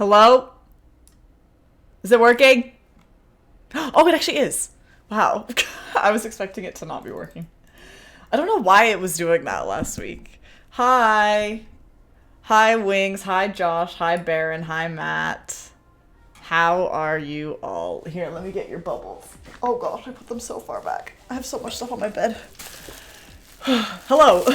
Hello? Is it working? Oh, it actually is. Wow. I was expecting it to not be working. I don't know why it was doing that last week. Hi. Hi, Wings. Hi, Josh. Hi, Baron. Hi, Matt. How are you all? Here, let me get your bubbles. Oh gosh, I put them so far back. I have so much stuff on my bed. Hello.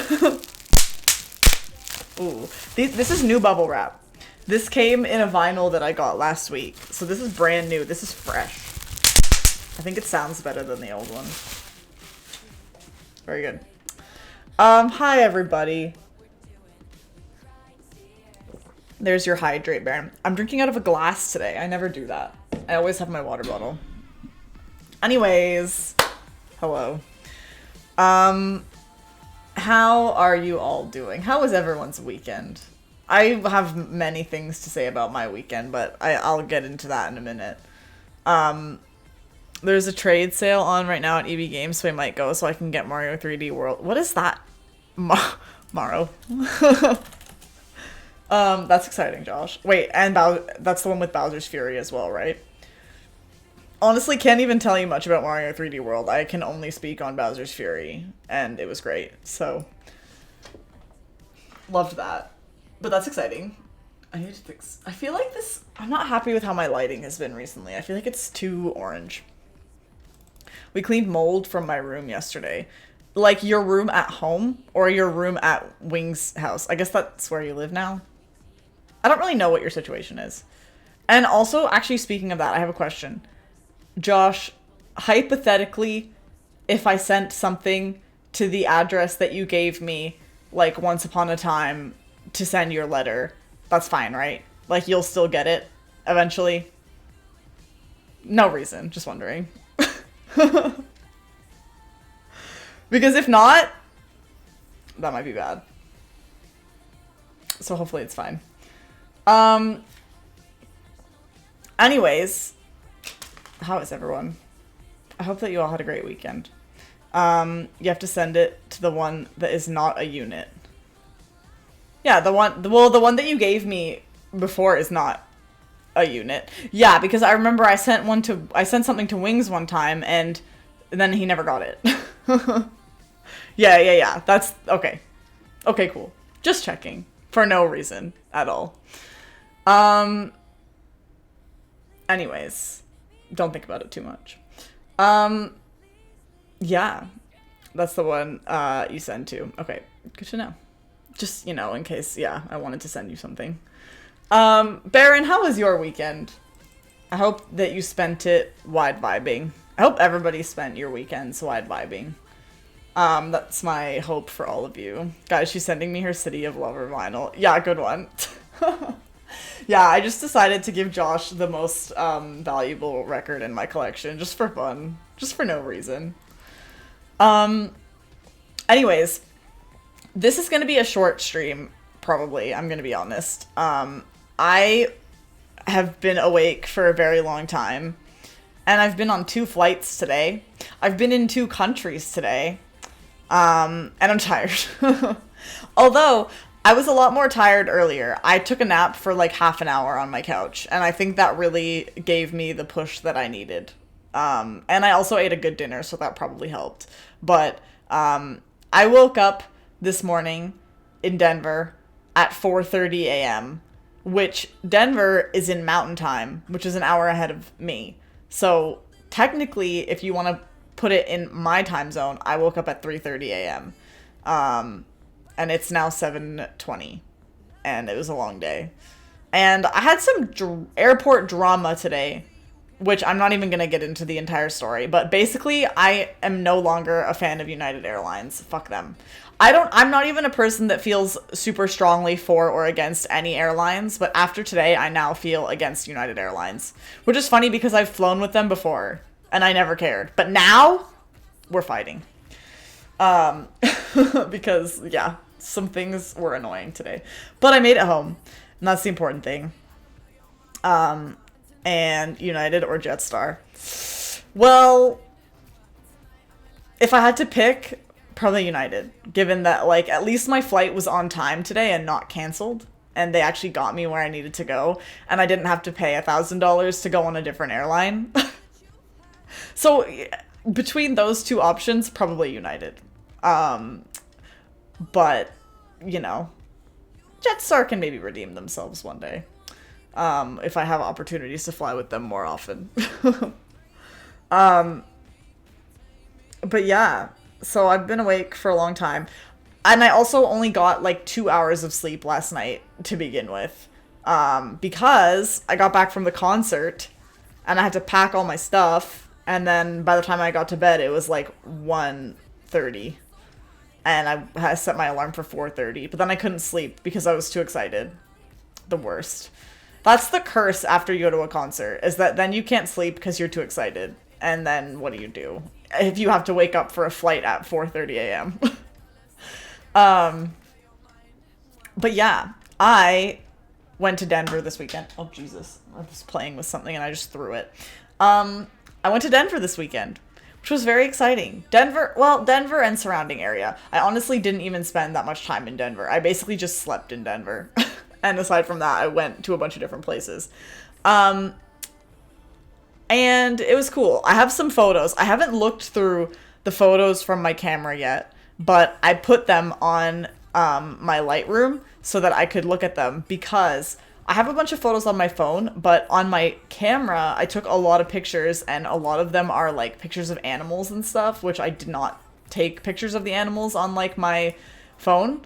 Ooh, this is new bubble wrap. This came in a vinyl that I got last week. So this is brand new. This is fresh. I think it sounds better than the old one. Very good. Hi everybody. There's your hydrate, Baron. I'm drinking out of a glass today. I never do that. I always have my water bottle. Anyways, hello. How are you all doing? How was everyone's weekend? I have many things to say about my weekend, but I'll get into that in a minute. There's a trade sale on right now at EB Games, so I might go so I can get Mario 3D World. What is that? Maro. That's exciting, Josh. Wait, and that's the one with Bowser's Fury as well, right? Honestly, can't even tell you much about Mario 3D World. I can only speak on Bowser's Fury, and it was great, so loved that. But that's exciting. I need to fix... I feel like this... I'm not happy with how my lighting has been recently. I feel like it's too orange. We cleaned mold from my room yesterday. Like, your room at home, or your room at Wing's house. I guess that's where you live now. I don't really know what your situation is. And also, actually, speaking of that, I have a question. Josh, hypothetically, if I sent something to the address that you gave me, like, once upon a time, to send your letter, that's fine, right? Like, you'll still get it eventually? No reason, just wondering. Because if not, that might be bad. So hopefully it's fine. Anyways, how is everyone? I hope that you all had a great weekend. You have to send it to the one that is not a unit. Yeah, the one that you gave me before is not a unit. Yeah, because I remember I sent something to Wings one time and then he never got it. Yeah. That's okay. Okay, cool. Just checking for no reason at all. Anyways, don't think about it too much. Yeah. That's the one you send to. Okay, good to know. Just, in case, I wanted to send you something. Baron, how was your weekend? I hope that you spent it wide vibing. I hope everybody spent your weekends wide vibing. That's my hope for all of you. Guys, she's sending me her City of Lover vinyl. Yeah, good one. Yeah, I just decided to give Josh the most valuable record in my collection, just for fun. Just for no reason. Anyways, this is going to be a short stream, probably, I'm going to be honest. I have been awake for a very long time, and I've been on 2 flights today. I've been in 2 countries today, and I'm tired. Although, I was a lot more tired earlier. I took a nap for like half an hour on my couch, and I think that really gave me the push that I needed. And I also ate a good dinner, so that probably helped. But I woke up this morning in Denver at 4:30 a.m., which Denver is in Mountain Time, which is an hour ahead of me. So technically, if you want to put it in my time zone, I woke up at 3:30 a.m. And it's now 7:20, and it was a long day. And I had some airport drama today, which I'm not even going to get into the entire story, but basically I am no longer a fan of United Airlines. Fuck them. I'm not even a person that feels super strongly for or against any airlines, but after today, I now feel against United Airlines, which is funny because I've flown with them before, and I never cared. But now, we're fighting. Because, yeah, some things were annoying today. But I made it home, and that's the important thing. And United or Jetstar. Well, if I had to pick, probably United, given that, like, at least my flight was on time today and not canceled. and they actually got me where I needed to go, and I didn't have to pay $1,000 to go on a different airline. So between those two options, probably United. But, you know, Jetstar can maybe redeem themselves one day. If I have opportunities to fly with them more often. But yeah, so I've been awake for a long time. And I also only got like 2 hours of sleep last night to begin with. Because I got back from the concert and I had to pack all my stuff. And then by the time I got to bed, it was like 1:30. And I had set my alarm for 4:30. But then I couldn't sleep because I was too excited. The worst. That's the curse after you go to a concert, is that then you can't sleep because you're too excited. And then what do? If you have to wake up for a flight at 4:30 a.m. But yeah, I went to Denver this weekend. Oh, Jesus. I was playing with something and I just threw it. I went to Denver this weekend, which was very exciting. Denver and surrounding area. I honestly didn't even spend that much time in Denver. I basically just slept in Denver. And aside from that, I went to a bunch of different places. And it was cool. I have some photos. I haven't looked through the photos from my camera yet, but I put them on my Lightroom so that I could look at them, because I have a bunch of photos on my phone, but on my camera, I took a lot of pictures, and a lot of them are like pictures of animals and stuff, which I did not take pictures of the animals on like my phone,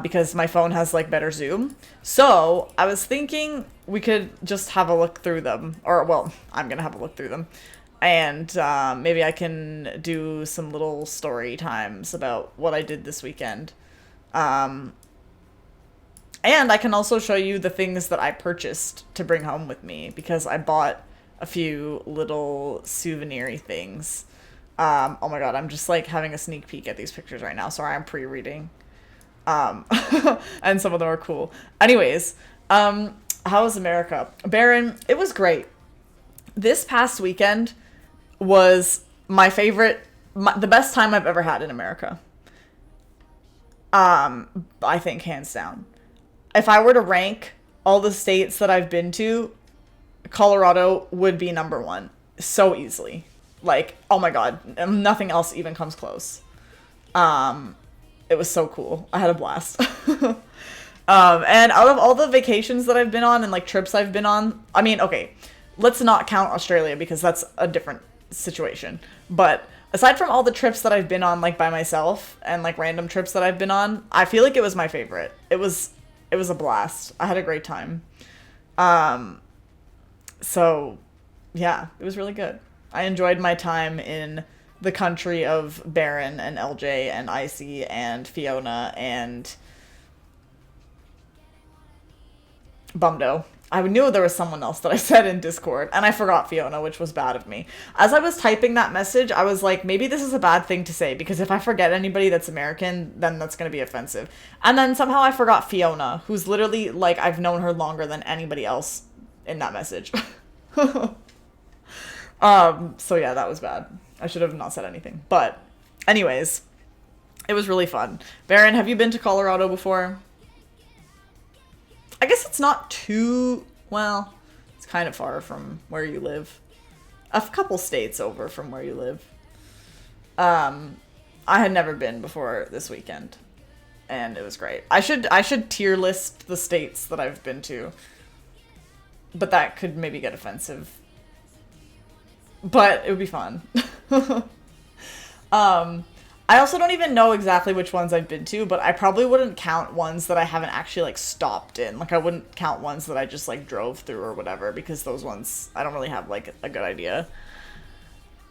because my phone has like better zoom. So I was thinking we could just have a look through them, or well, I'm gonna have a look through them, and maybe I can do some little story times about what I did this weekend. And I can also show you the things that I purchased to bring home with me, because I bought a few little souvenir-y things. Oh my god, I'm just like having a sneak peek at these pictures right now. Sorry, I'm pre-reading. And some of them are cool. Anyways, how was America? Baron, it was great. This past weekend was my favorite, the best time I've ever had in America. I think hands down. If I were to rank all the states that I've been to, Colorado would be number one so easily. Like, oh my god, nothing else even comes close. It was so cool. I had a blast. And out of all the vacations that I've been on and like trips I've been on, I mean, okay, let's not count Australia because that's a different situation. But aside from all the trips that I've been on like by myself and like random trips that I've been on, I feel like it was my favorite. It was a blast. I had a great time. So yeah, it was really good. I enjoyed my time in the country of Baron and LJ and Icy and Fiona and Bumdo. I knew there was someone else that I said in Discord, and I forgot Fiona, which was bad of me. As I was typing that message, I was like, maybe this is a bad thing to say, because if I forget anybody that's American, then that's going to be offensive. And then somehow I forgot Fiona, who's literally, like, I've known her longer than anybody else in that message. So yeah, that was bad. I should have not said anything. But anyways, it was really fun. Baron, have you been to Colorado before? I guess it's not too, well, it's kind of far from where you live. A couple states over from where you live. I had never been before this weekend, and it was great. I should tier list the states that I've been to, but that could maybe get offensive. But it would be fun. I also don't even know exactly which ones I've been to, but I probably wouldn't count ones that I haven't actually, like, stopped in. Like, I wouldn't count ones that I just, like, drove through or whatever, because those ones, I don't really have, like, a good idea.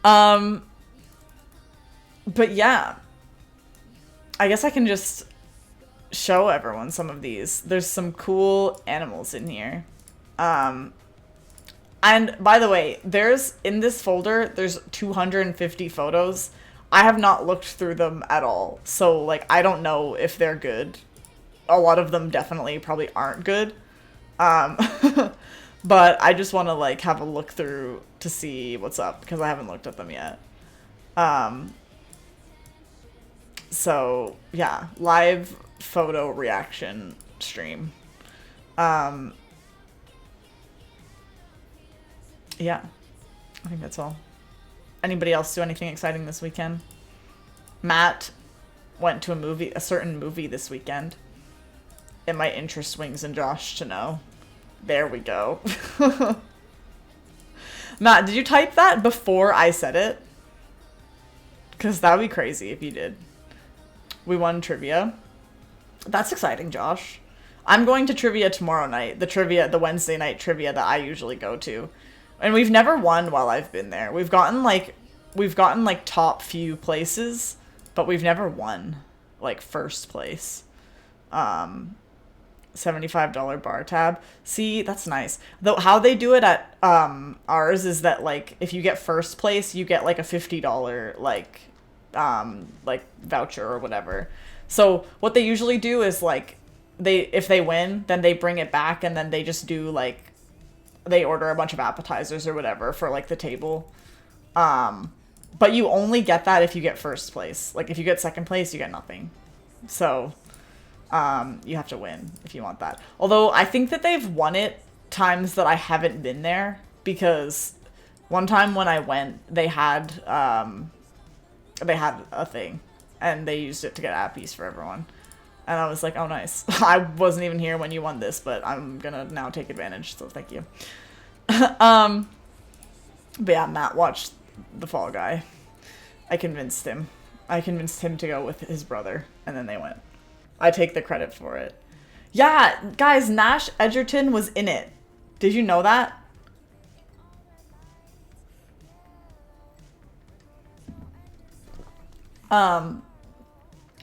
But yeah. I guess I can just show everyone some of these. There's some cool animals in here. And by the way, in this folder, there's 250 photos. I have not looked through them at all. So, like, I don't know if they're good. A lot of them definitely probably aren't good. But I just want to, like, have a look through to see what's up, because I haven't looked at them yet. So, yeah, live photo reaction stream. Um, yeah, I think that's all. Anybody else do anything exciting this weekend? Matt went to a certain movie this weekend. It might interest Wings and Josh to know. There we go. Matt, did you type that before I said it? Because that would be crazy if you did. We won trivia. That's exciting, Josh. I'm going to trivia tomorrow night. The Wednesday night trivia that I usually go to. And we've never won while I've been there. We've gotten like top few places, but we've never won like first place. $75 bar tab. See, that's nice. Though how they do it at ours is that like if you get first place, you get like a $50 like voucher or whatever. So what they usually do is like if they win, then they bring it back and then they just do like they order a bunch of appetizers or whatever for like the table. But you only get that if you get first place. Like if you get second place, you get nothing. So you have to win if you want that. Although I think that they've won it times that I haven't been there, because one time when I went, they had a thing and they used it to get appies for everyone. And I was like, oh, nice. I wasn't even here when you won this, but I'm gonna now take advantage, so thank you. But yeah, Matt watched The Fall Guy. I convinced him to go with his brother, and then they went. I take the credit for it. Yeah, guys, Nash Edgerton was in it. Did you know that?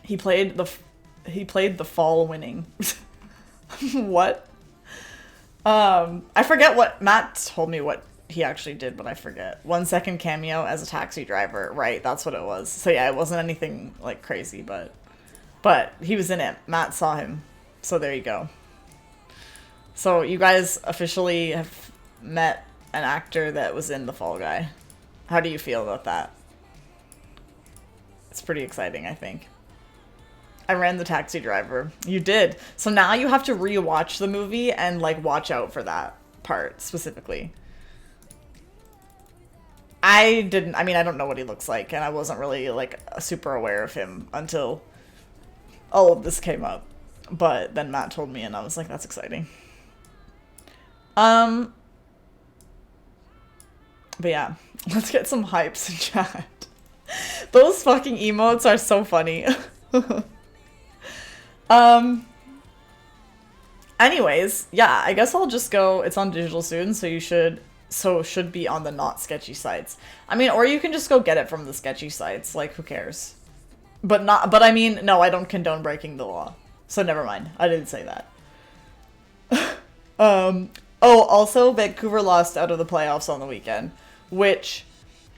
He played the fall winning. What? I forget what Matt told me what he actually did, but I forget. 1 second cameo as a taxi driver. Right, that's what it was. So yeah, it wasn't anything like crazy, but he was in it. Matt saw him. So there you go. So you guys officially have met an actor that was in The Fall Guy. How do you feel about that? It's pretty exciting, I think. I ran the taxi driver. You did. So now you have to rewatch the movie and like watch out for that part specifically. I don't know what he looks like, and I wasn't really like super aware of him until all of this came up. But then Matt told me and I was like, that's exciting. But yeah, let's get some hypes in chat. Those fucking emotes are so funny. Anyways, yeah, I guess I'll just go. It's on digital soon, so should be on the not sketchy sites. I mean, or you can just go get it from the sketchy sites. Like, who cares? But I mean, no, I don't condone breaking the law. So never mind. I didn't say that. Oh, also, Vancouver lost out of the playoffs on the weekend, which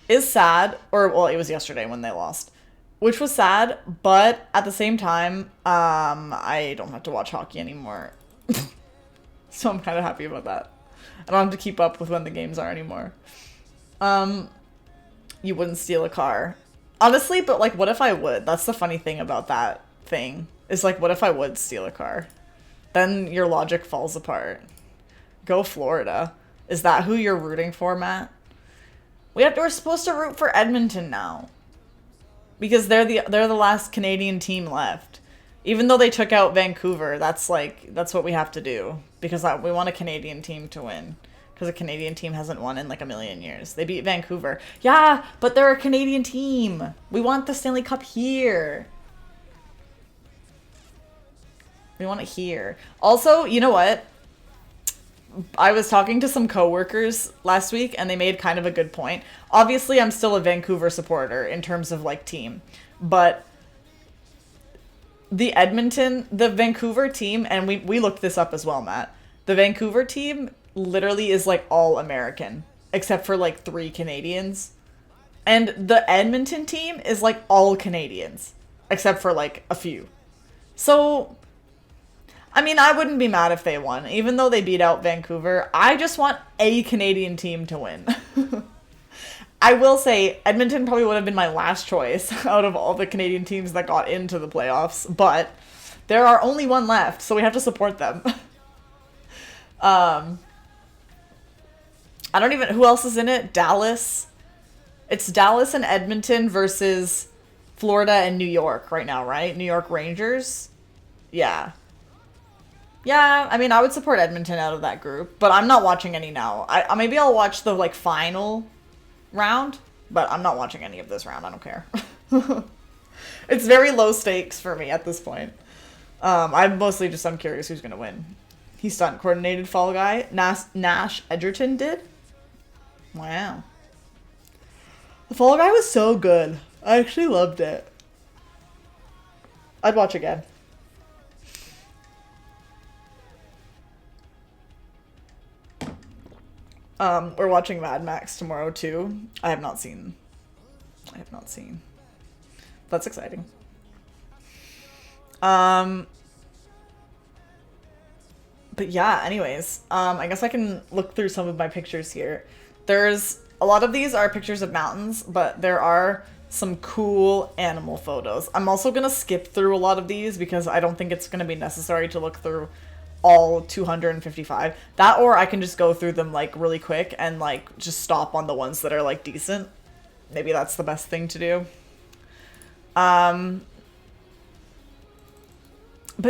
is sad. Or, well, it was yesterday when they lost, which was sad. But at the same time, I don't have to watch hockey anymore. So I'm kind of happy about that. I don't have to keep up with when the games are anymore. You wouldn't steal a car. Honestly, but like, what if I would? That's the funny thing about that thing. Is like, what if I would steal a car? Then your logic falls apart. Go Florida. Is that who you're rooting for, Matt? We're supposed to root for Edmonton now. Because they're the last Canadian team left. Even though they took out Vancouver, that's what we have to do. Because we want a Canadian team to win. Because a Canadian team hasn't won in like a million years. They beat Vancouver. Yeah, but they're a Canadian team. We want the Stanley Cup here. We want it here. Also, you know what? I was talking to some coworkers last week and they made kind of a good point. Obviously, I'm still a Vancouver supporter in terms of like team. But the Vancouver team, and we looked this up as well, Matt. The Vancouver team literally is like all American, except for like 3 Canadians. And the Edmonton team is like all Canadians, except for like a few. So, I mean, I wouldn't be mad if they won, even though they beat out Vancouver. I just want a Canadian team to win. I will say Edmonton probably would have been my last choice out of all the Canadian teams that got into the playoffs, but there are only one left, so we have to support them. Um, I don't even, who else is in it? Dallas. It's Dallas and Edmonton versus Florida and New York right now, right? New York Rangers. Yeah. Yeah, I mean, I would support Edmonton out of that group, but I'm not watching any now. Maybe I'll watch the like final round, but I'm not watching any of this round. I don't care. It's very low stakes for me at this point. I'm curious who's gonna win. He stunt coordinated Fall Guy. Nash Edgerton did. Wow. The Fall Guy was so good. I actually loved it. I'd watch again. We're watching Mad Max tomorrow too. I have not seen. That's exciting. But yeah, anyways, I guess I can look through some of my pictures here. There's a lot of these are pictures of mountains, but there are some cool animal photos. I'm also gonna skip through a lot of these because I don't think it's gonna be necessary to look through all 255. That, or I can just go through them like really quick and like just stop on the ones that are like decent. Maybe that's the best thing to do. But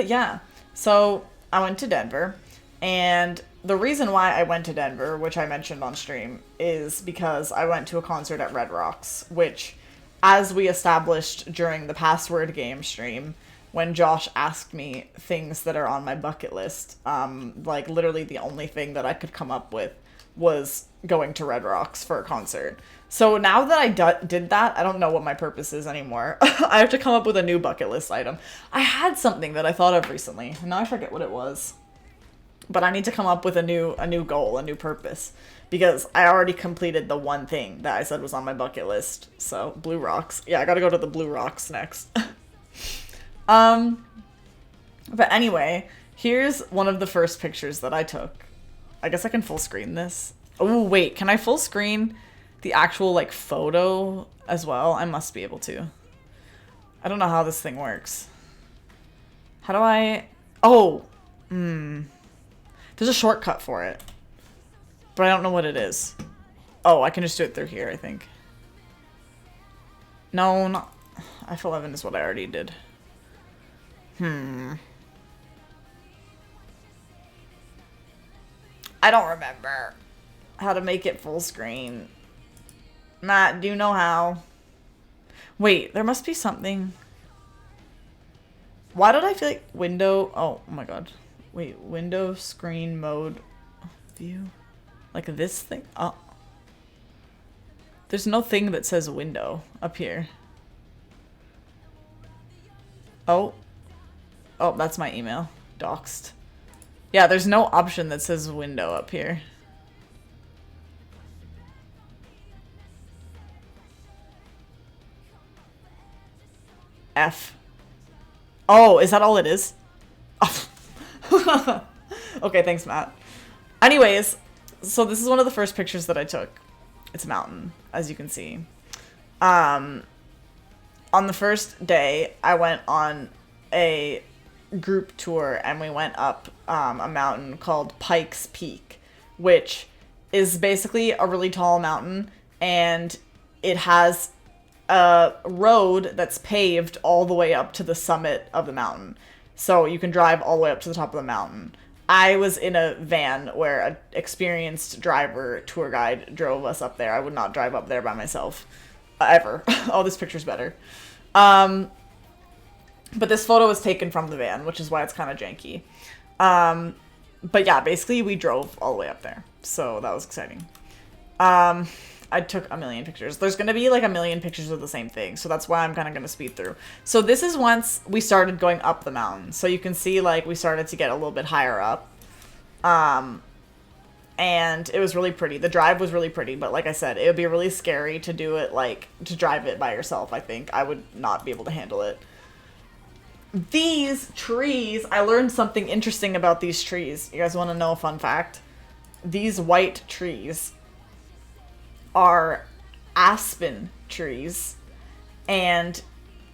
yeah, so I went to Denver, and the reason why I went to Denver, which I mentioned on stream, is because I went to a concert at Red Rocks, which, as we established during the Password game stream, when Josh asked me things that are on my bucket list, like literally the only thing that I could come up with was going to Red Rocks for a concert. So now that I did that, I don't know what my purpose is anymore. I have to come up with a new bucket list item. I had something that I thought of recently, and now I forget what it was. But I need to come up with a new goal, a new purpose, because I already completed the one thing that I said was on my bucket list. So, Blue Rocks. Yeah, I gotta go to the Blue Rocks next. But anyway, here's one of the first pictures that I took. I guess I can full screen this. Oh, wait, can I full screen the actual, like, photo as well? I must be able to. I don't know how this thing works. How do I... Oh! There's a shortcut for it. But I don't know what it is. Oh, I can just do it through here, I think. No, not... F11 is what I already did. I don't remember how to make it full screen. Matt, do you know how? Wait, there must be something. Why did I feel like window... Oh my god. Wait, window screen mode view? Like this thing? Oh. There's no thing that says window up here. Oh. Oh, that's my email. Doxed. Yeah, there's no option that says window up here. F. Oh, is that all it is? Oh. Okay, thanks, Matt. Anyways, so this is one of the first pictures that I took. It's a mountain, as you can see. On the first day, I went on a group tour and we went up a mountain called Pikes Peak, which is basically a really tall mountain, and it has a road that's paved all the way up to the summit of the mountain. So you can drive all the way up to the top of the mountain. I was in a van where an experienced driver, tour guide, drove us up there. I would not drive up there by myself. Ever. Oh, this picture's better. But this photo was taken from the van, which is why it's kind of janky. But yeah, basically we drove all the way up there. So that was exciting. I took a million pictures. There's going to be like a million pictures of the same thing. So that's why I'm kind of going to speed through. So this is once we started going up the mountain. So you can see like we started to get a little bit higher up. And it was really pretty. The drive was really pretty. But like I said, it would be really scary to do it, like to drive it by yourself, I think. I would not be able to handle it. These trees, I learned something interesting about these trees. You guys want to know a fun fact? These white trees are aspen trees, and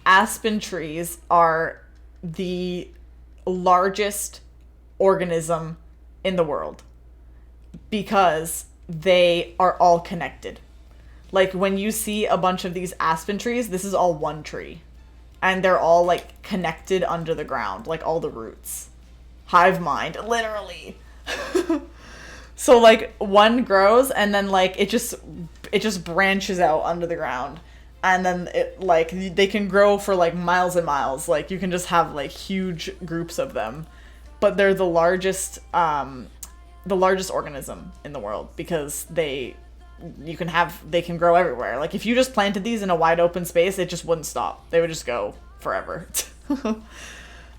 aspen trees are the largest organism in the world because they are all connected. Like when you see a bunch of these aspen trees, this is all one tree. And they're all like connected under the ground, like all the roots. Hive mind, literally. So like one grows and then like it just branches out under the ground. And then it like they can grow for like miles and miles. Like you can just have like huge groups of them. But they're the largest organism in the world because they can grow everywhere. Like if you just planted these in a wide open space, it just wouldn't stop. They would just go forever.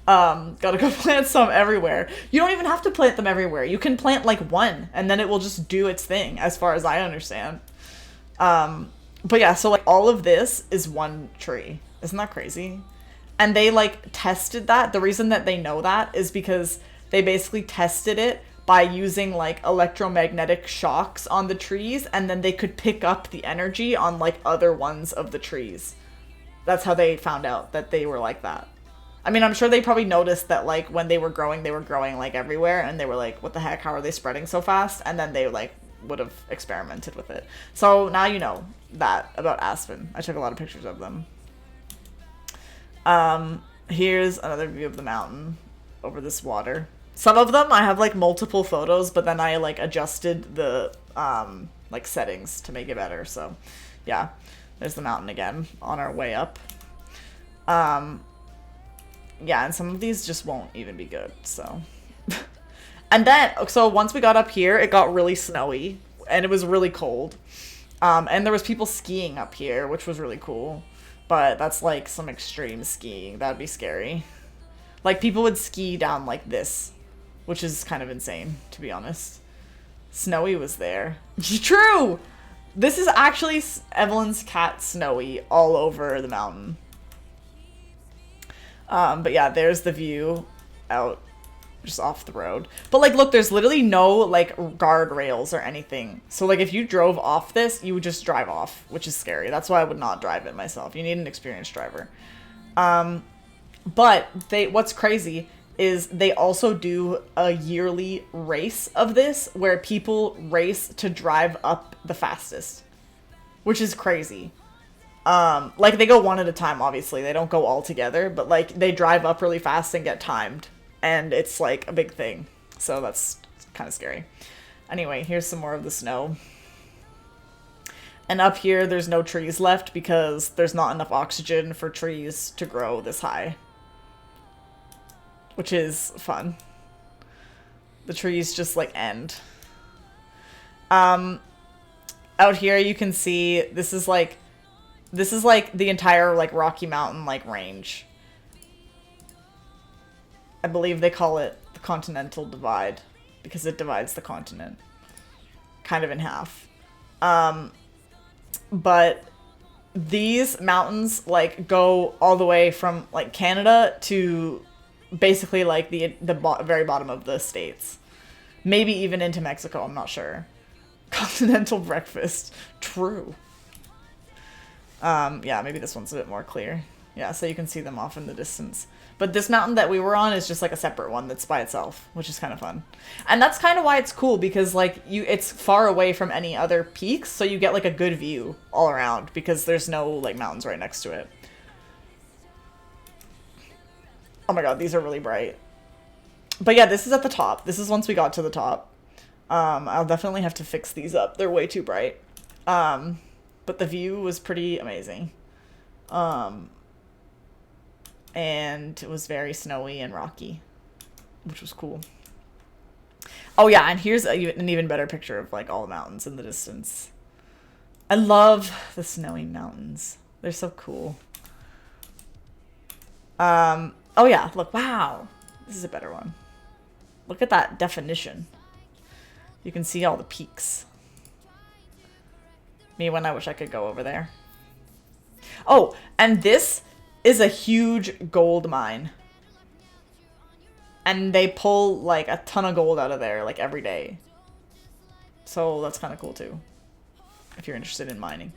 Gotta go plant some everywhere. You don't even have to plant them everywhere. You can plant like one and then it will just do its thing as far as I understand. But yeah, so like all of this is one tree. Isn't that crazy? And they like tested that. The reason that they know that is because they basically tested it by using like electromagnetic shocks on the trees, and then they could pick up the energy on like other ones of the trees. That's how they found out that they were like that. I mean, I'm sure they probably noticed that like when they were growing like everywhere, and they were like, what the heck, how are they spreading so fast? And then they like would have experimented with it. So now you know that about aspen. I took a lot of pictures of them. Here's another view of the mountain over this water. Some of them I have like multiple photos, but then I like adjusted the like settings to make it better. So yeah, there's the mountain again on our way up. Yeah, and some of these just won't even be good, so. And then, so once we got up here, it got really snowy, and it was really cold. And there was people skiing up here, which was really cool. But that's like some extreme skiing. That'd be scary. Like people would ski down like this, which is kind of insane, to be honest. Snowy was there. True! This is actually Evelyn's cat, Snowy, all over the mountain. But yeah, there's the view out just off the road. But like, look, there's literally no like guardrails or anything. So like if you drove off this, you would just drive off, which is scary. That's why I would not drive it myself. You need an experienced driver. But what's crazy is they also do a yearly race of this where people race to drive up the fastest, which is crazy. Like they go one at a time, obviously. They don't go all together, but like they drive up really fast and get timed. And it's like a big thing. So that's kind of scary. Anyway, here's some more of the snow. And up here, there's no trees left because there's not enough oxygen for trees to grow this high. Which is fun. The trees just like end. Out here you can see this is like the entire like Rocky Mountain like range. I believe they call it the Continental Divide because it divides the continent kind of in half. But these mountains like go all the way from like Canada to basically like the very bottom of the States. Maybe even into Mexico, I'm not sure. Continental breakfast. True. Yeah, maybe this one's a bit more clear. Yeah, so you can see them off in the distance. But this mountain that we were on is just like a separate one that's by itself, which is kind of fun. And that's kind of why it's cool, because like it's far away from any other peaks, so you get like a good view all around because there's no like mountains right next to it. Oh my god, these are really bright. But yeah, this is at the top. This is once we got to the top. I'll definitely have to fix these up. They're way too bright. But the view was pretty amazing. And it was very snowy and rocky, which was cool. Oh yeah, and here's an even better picture of like all the mountains in the distance. I love the snowy mountains. They're so cool. Oh yeah, look, wow. This is a better one. Look at that definition. You can see all the peaks. Me when I wish I could go over there. Oh, and this is a huge gold mine. And they pull like a ton of gold out of there like every day. So that's kind of cool too, if you're interested in mining.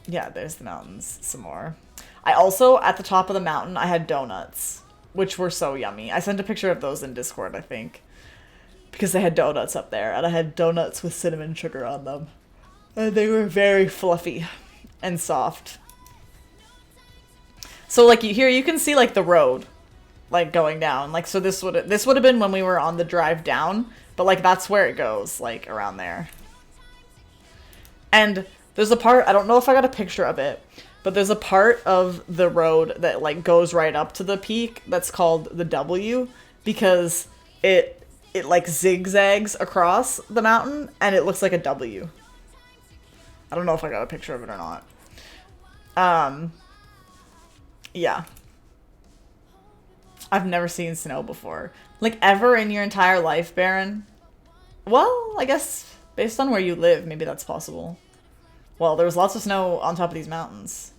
Yeah, there's the mountains some more. I also, at the top of the mountain, I had donuts. which were so yummy. I sent a picture of those in Discord, I think, because they had donuts up there, and I had donuts with cinnamon sugar on them. And they were very fluffy and soft. So, like, here you can see, like, the road, like, going down. Like, so this would have been when we were on the drive down, but, like, that's where it goes, like, around there. And there's a part, I don't know if I got a picture of it, but there's a part of the road that, like, goes right up to the peak that's called the W, because it like, zigzags across the mountain, and it looks like a W. I don't know if I got a picture of it or not. Yeah. I've never seen snow before. Like, ever in your entire life, Baron? Well, I guess based on where you live, maybe that's possible. Well, there was lots of snow on top of these mountains.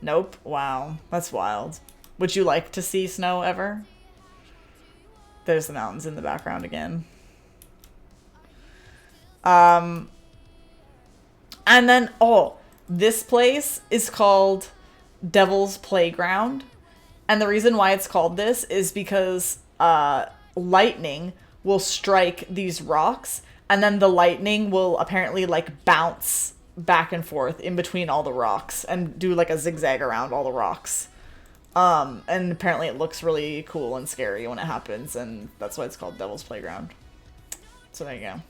Nope. Wow. That's wild. Would you like to see snow ever? There's the mountains in the background again. And then, oh, this place is called Devil's Playground. And the reason why it's called this is because lightning will strike these rocks, and then the lightning will apparently, like, bounce back and forth in between all the rocks and do, like, a zigzag around all the rocks. And apparently it looks really cool and scary when it happens, and that's why it's called Devil's Playground. So there you go.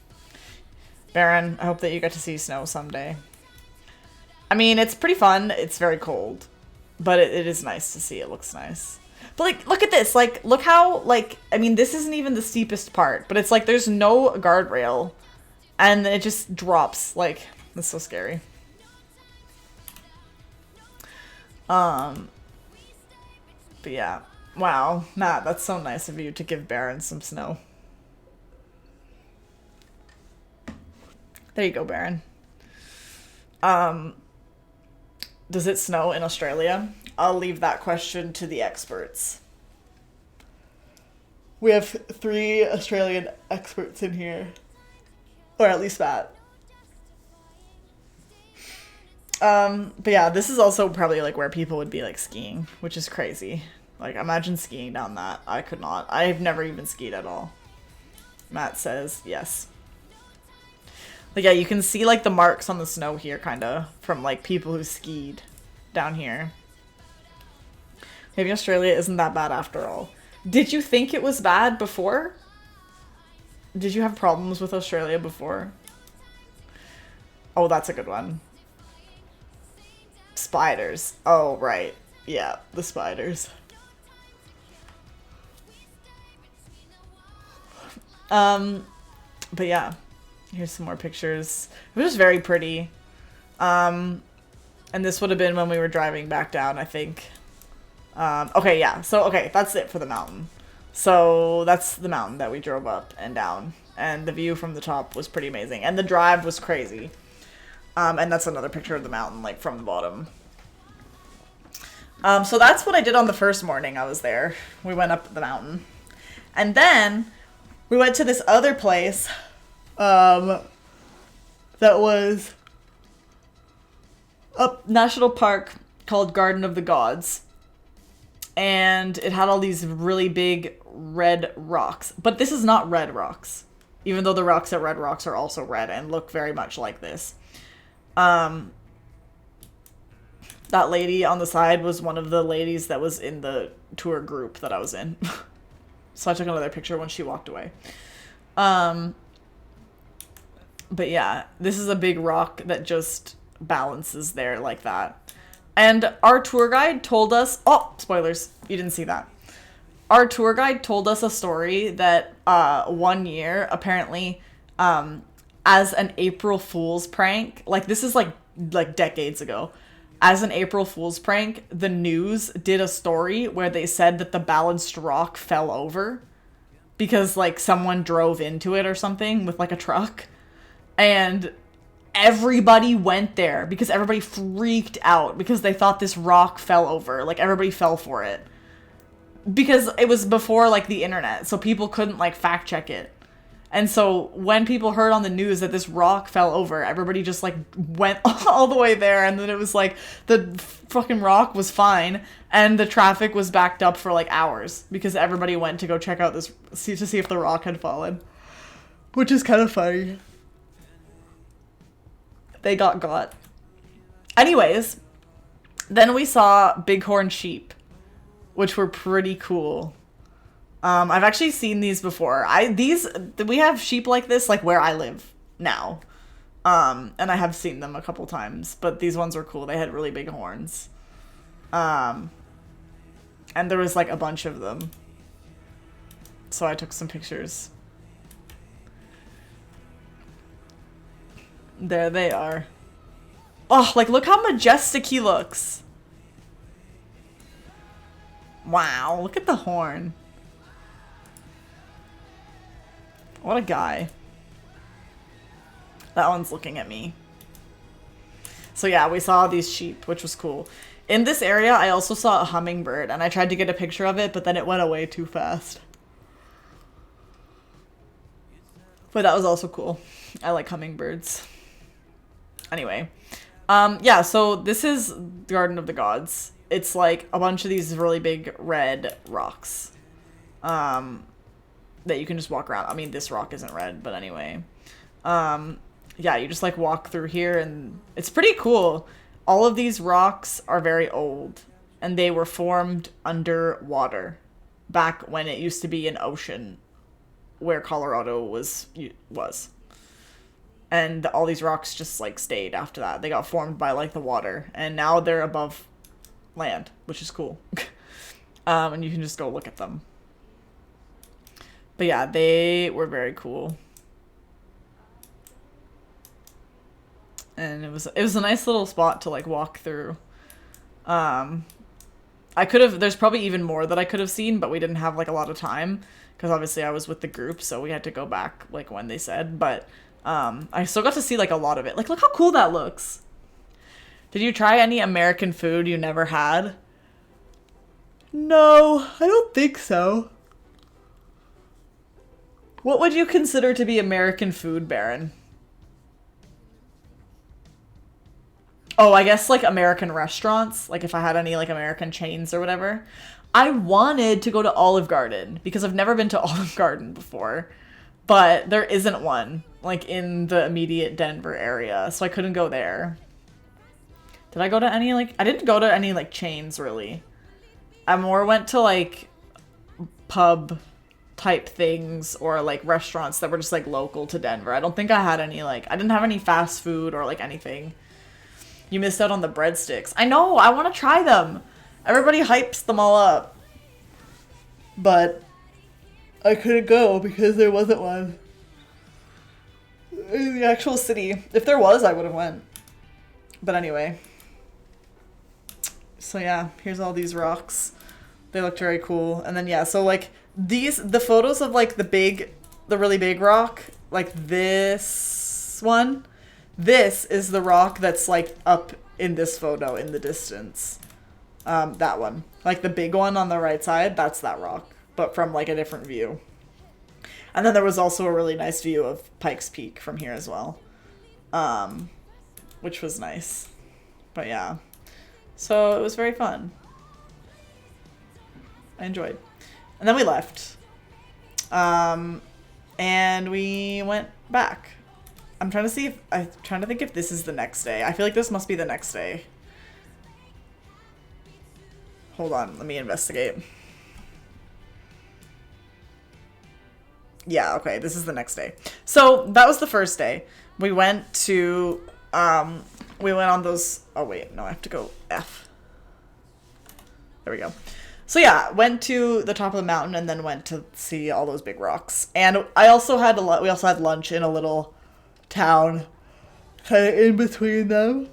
Baron, I hope that you get to see snow someday. I mean, it's pretty fun. It's very cold. But it is nice to see. It looks nice. But, like, look at this. Like, look how, like, I mean, this isn't even the steepest part. But it's like there's no guardrail. And it just drops. Like, it's so scary. But yeah. Wow. Matt, that's so nice of you to give Baron some snow. There you go, Baron. Does it snow in Australia? I'll leave that question to the experts. We have 3 Australian experts in here. Or at least that. But yeah, this is also probably, like, where people would be, like, skiing, which is crazy. Like, imagine skiing down that. I could not. I've never even skied at all. Matt says yes. Like, yeah, you can see, like, the marks on the snow here, kind of, from, like, people who skied down here. Maybe Australia isn't that bad after all. Did you think it was bad before? Did you have problems with Australia before? Oh, that's a good one. Spiders. Oh, right. Yeah, the spiders. But yeah. Here's some more pictures. It was very pretty. And this would have been when we were driving back down, I think. Okay, yeah. So, okay, that's it for the mountain. So, that's the mountain that we drove up and down. And the view from the top was pretty amazing. And the drive was crazy. And that's another picture of the mountain, like, from the bottom. So that's what I did on the first morning I was there. We went up the mountain. And then we went to this other place that was a national park called Garden of the Gods. And it had all these really big red rocks. But this is not red rocks. Even though the rocks at Red Rocks are also red and look very much like this. That lady on the side was one of the ladies that was in the tour group that I was in. So I took another picture when she walked away. But yeah, this is a big rock that just balances there like that. And our tour guide told us... Oh, spoilers. You didn't see that. Our tour guide told us a story that one year, apparently, as an April Fool's prank... Like, this is like decades ago. As an April Fool's prank, the news did a story where they said that the balanced rock fell over. Because, like, someone drove into it or something with, like, a truck. And everybody went there because everybody freaked out because they thought this rock fell over. Like, everybody fell for it. Because it was before, like, the internet, so people couldn't, like, fact check it. And so when people heard on the news that this rock fell over, everybody just like went all the way there. And then it was like the fucking rock was fine. And the traffic was backed up for like hours because everybody went to go check out this, to see if the rock had fallen. Which is kind of funny. They got. Anyways, then we saw bighorn sheep, which were pretty cool. I've actually seen these before. We have sheep like this, like where I live now. And I have seen them a couple times, but these ones were cool. They had really big horns. And there was like a bunch of them. So I took some pictures. There they are. Oh, like look how majestic he looks. Wow, look at the horn. What a guy. That one's looking at me. So yeah, we saw these sheep, which was cool. In this area, I also saw a hummingbird, and I tried to get a picture of it, but then it went away too fast. But that was also cool. I like hummingbirds. Anyway. Yeah, so this is Garden of the Gods. It's like a bunch of these really big red rocks. That you can just walk around. I mean, this rock isn't red, but anyway. Yeah, you just like walk through here and it's pretty cool. All of these rocks are very old and they were formed underwater back when it used to be an ocean where Colorado was. And all these rocks just like stayed after that. They got formed by like the water and now they're above land, which is cool. And you can just go look at them. But yeah, they were very cool. And it was a nice little spot to like walk through. There's probably even more that I could have seen, but we didn't have like a lot of time because obviously I was with the group, so we had to go back like when they said, but I still got to see like a lot of it. Like look how cool that looks. Did you try any American food you never had? No, I don't think so. What would you consider to be American food, Baron? Oh, I guess like American restaurants. Like if I had any like American chains or whatever. I wanted to go to Olive Garden because I've never been to Olive Garden before. But there isn't one like in the immediate Denver area. So I couldn't go there. Did I go to any like... I didn't go to any like chains really. I more went to like pub type things or like restaurants that were just like local to Denver. I don't think I had any like... I didn't have any fast food or like anything. You missed out on the breadsticks. I know, I want to try them. Everybody hypes them all up. But I couldn't go because there wasn't one in the actual city. If there was, I would have went. But anyway. So yeah, here's all these rocks. They looked very cool. And then yeah, so like the photos of like the really big rock, like this one, this is the rock that's like up in this photo in the distance. That one. Like the big one on the right side, that's that rock, but from like a different view. And then there was also a really nice view of Pikes Peak from here as well. Which was nice. But yeah. So it was very fun. I enjoyed. And then we left. And we went back. I'm trying to think if this is the next day. I feel like this must be the next day. Hold on, let me investigate. Yeah, okay, this is the next day. So that was the first day. We went to, we went on those, oh wait, no, I have to go F. There we go. So yeah, went to the top of the mountain and then went to see all those big rocks. And we also had lunch in a little town kind of in between them,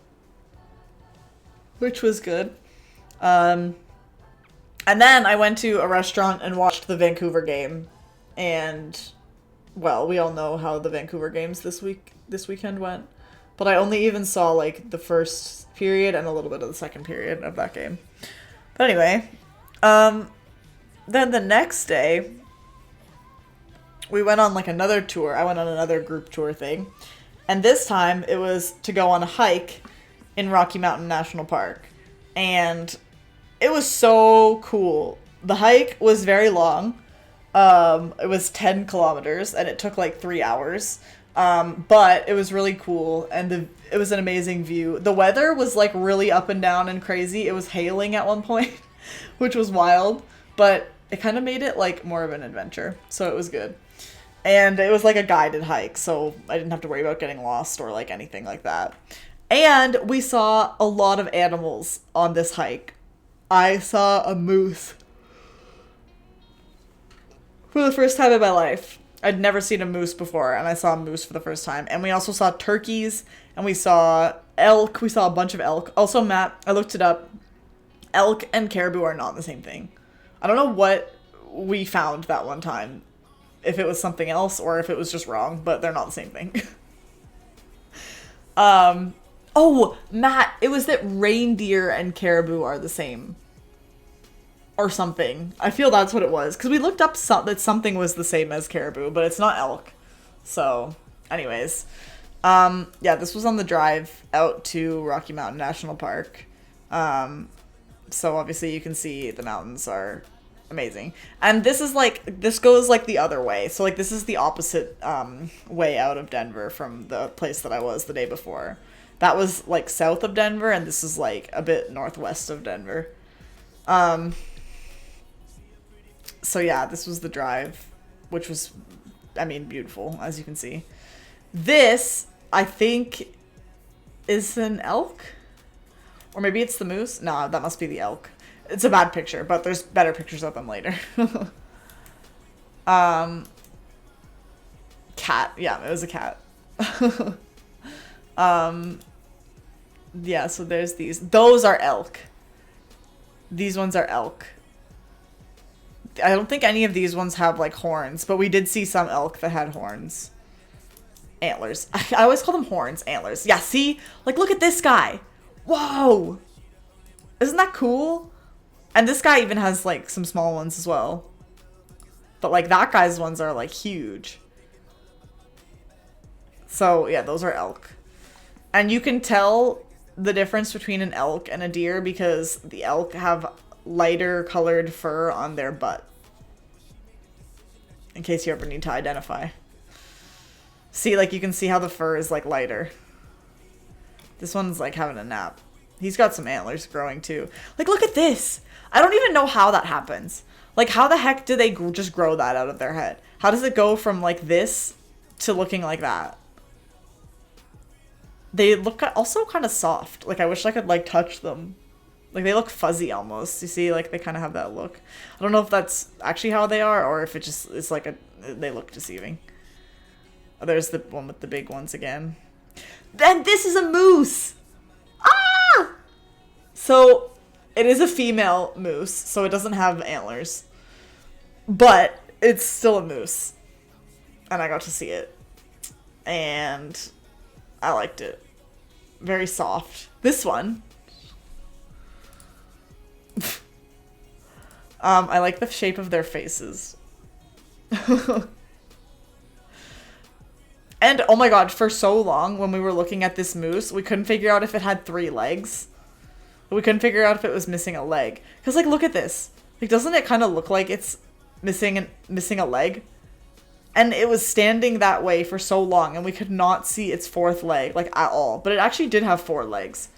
which was good. And then I went to a restaurant and watched the Vancouver game. And, well, we all know how the Vancouver games this weekend went. But I only even saw, like, the first period and a little bit of the second period of that game. But anyway, then the next day, we went on like another tour. I went on another group tour thing. And this time it was to go on a hike in Rocky Mountain National Park. And it was so cool. The hike was very long. It was 10 kilometers and it took like 3 hours. But it was really cool and it was an amazing view. The weather was like really up and down and crazy. It was hailing at one point, which was wild, but it kind of made it like more of an adventure. So it was good. And it was like a guided hike, so I didn't have to worry about getting lost or like anything like that. And we saw a lot of animals on this hike. I saw a moose for the first time in my life. I'd never seen a moose before, and I saw a moose for the first time. And we also saw turkeys, and we saw elk. We saw a bunch of elk. Also, Matt, I looked it up. Elk and caribou are not the same thing. I don't know what we found that one time. If it was something else or if it was just wrong, but they're not the same thing. Oh, Matt, it was that reindeer and caribou are the same. Or something. I feel that's what it was. Because we looked up that something was the same as caribou, but it's not elk. So, anyways. Yeah, this was on the drive out to Rocky Mountain National Park. So obviously you can see the mountains are amazing. And this is like, this goes like the other way. So like this is the opposite way out of Denver from the place that I was the day before. That was like south of Denver, and this is like a bit northwest of Denver. So yeah, this was the drive, which was, I mean, beautiful, as you can see. This, I think, is an elk? Or maybe it's the moose? No, that must be the elk. It's a bad picture, but there's better pictures of them later. Cat. Yeah, it was a cat. Yeah, so there's these. Those are elk. These ones are elk. I don't think any of these ones have, like, horns, but we did see some elk that had horns. Antlers. I always call them horns. Antlers. Yeah, see? Like, look at this guy. Whoa! Isn't that cool? And this guy even has, like, some small ones as well. But, like, that guy's ones are, like, huge. So, yeah, those are elk. And you can tell the difference between an elk and a deer because the elk have lighter colored fur on their butt. In case you ever need to identify. See, like, you can see how the fur is, like, lighter. This one's, like, having a nap. He's got some antlers growing, too. Like, look at this! I don't even know how that happens. Like, how the heck do they just grow that out of their head? How does it go from, like, this to looking like that? They look also kind of soft. Like, I wish I could, like, touch them. Like, they look fuzzy almost. You see, like, they kind of have that look. I don't know if that's actually how they are or if it just is, like, they look deceiving. Oh, there's the one with the big ones again. Then this is a moose! Ah! So, it is a female moose, so it doesn't have antlers. But, it's still a moose. And I got to see it. And I liked it. Very soft. This one. I like the shape of their faces. And, oh my god, for so long when we were looking at this moose, we couldn't figure out if it had 3 legs. We couldn't figure out if it was missing a leg. Because, like, look at this. Like, doesn't it kind of look like it's missing a leg? And it was standing that way for so long, and we could not see its 4th leg, like, at all. But it actually did have 4 legs.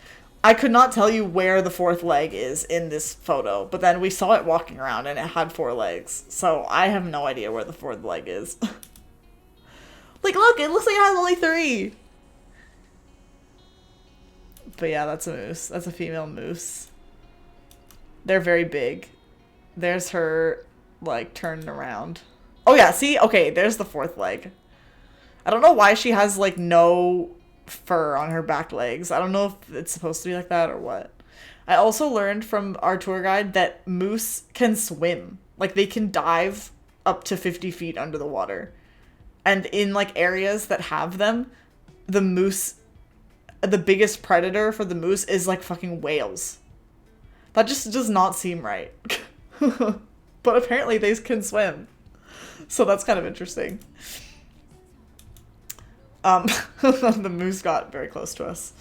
I could not tell you where the 4th leg is in this photo, but then we saw it walking around, and it had 4 legs. So I have no idea where the 4th leg is. Like, look, it looks like it has only 3. But yeah, that's a moose. That's a female moose. They're very big. There's her, like, turning around. Oh yeah, see? Okay, there's the 4th leg. I don't know why she has, like, no fur on her back legs. I don't know if it's supposed to be like that or what. I also learned from our tour guide that moose can swim. Like, they can dive up to 50 feet under the water. And in, like, areas that have them, the moose, the biggest predator for the moose is, like, fucking whales. That just does not seem right. But apparently they can swim. So that's kind of interesting. The moose got very close to us.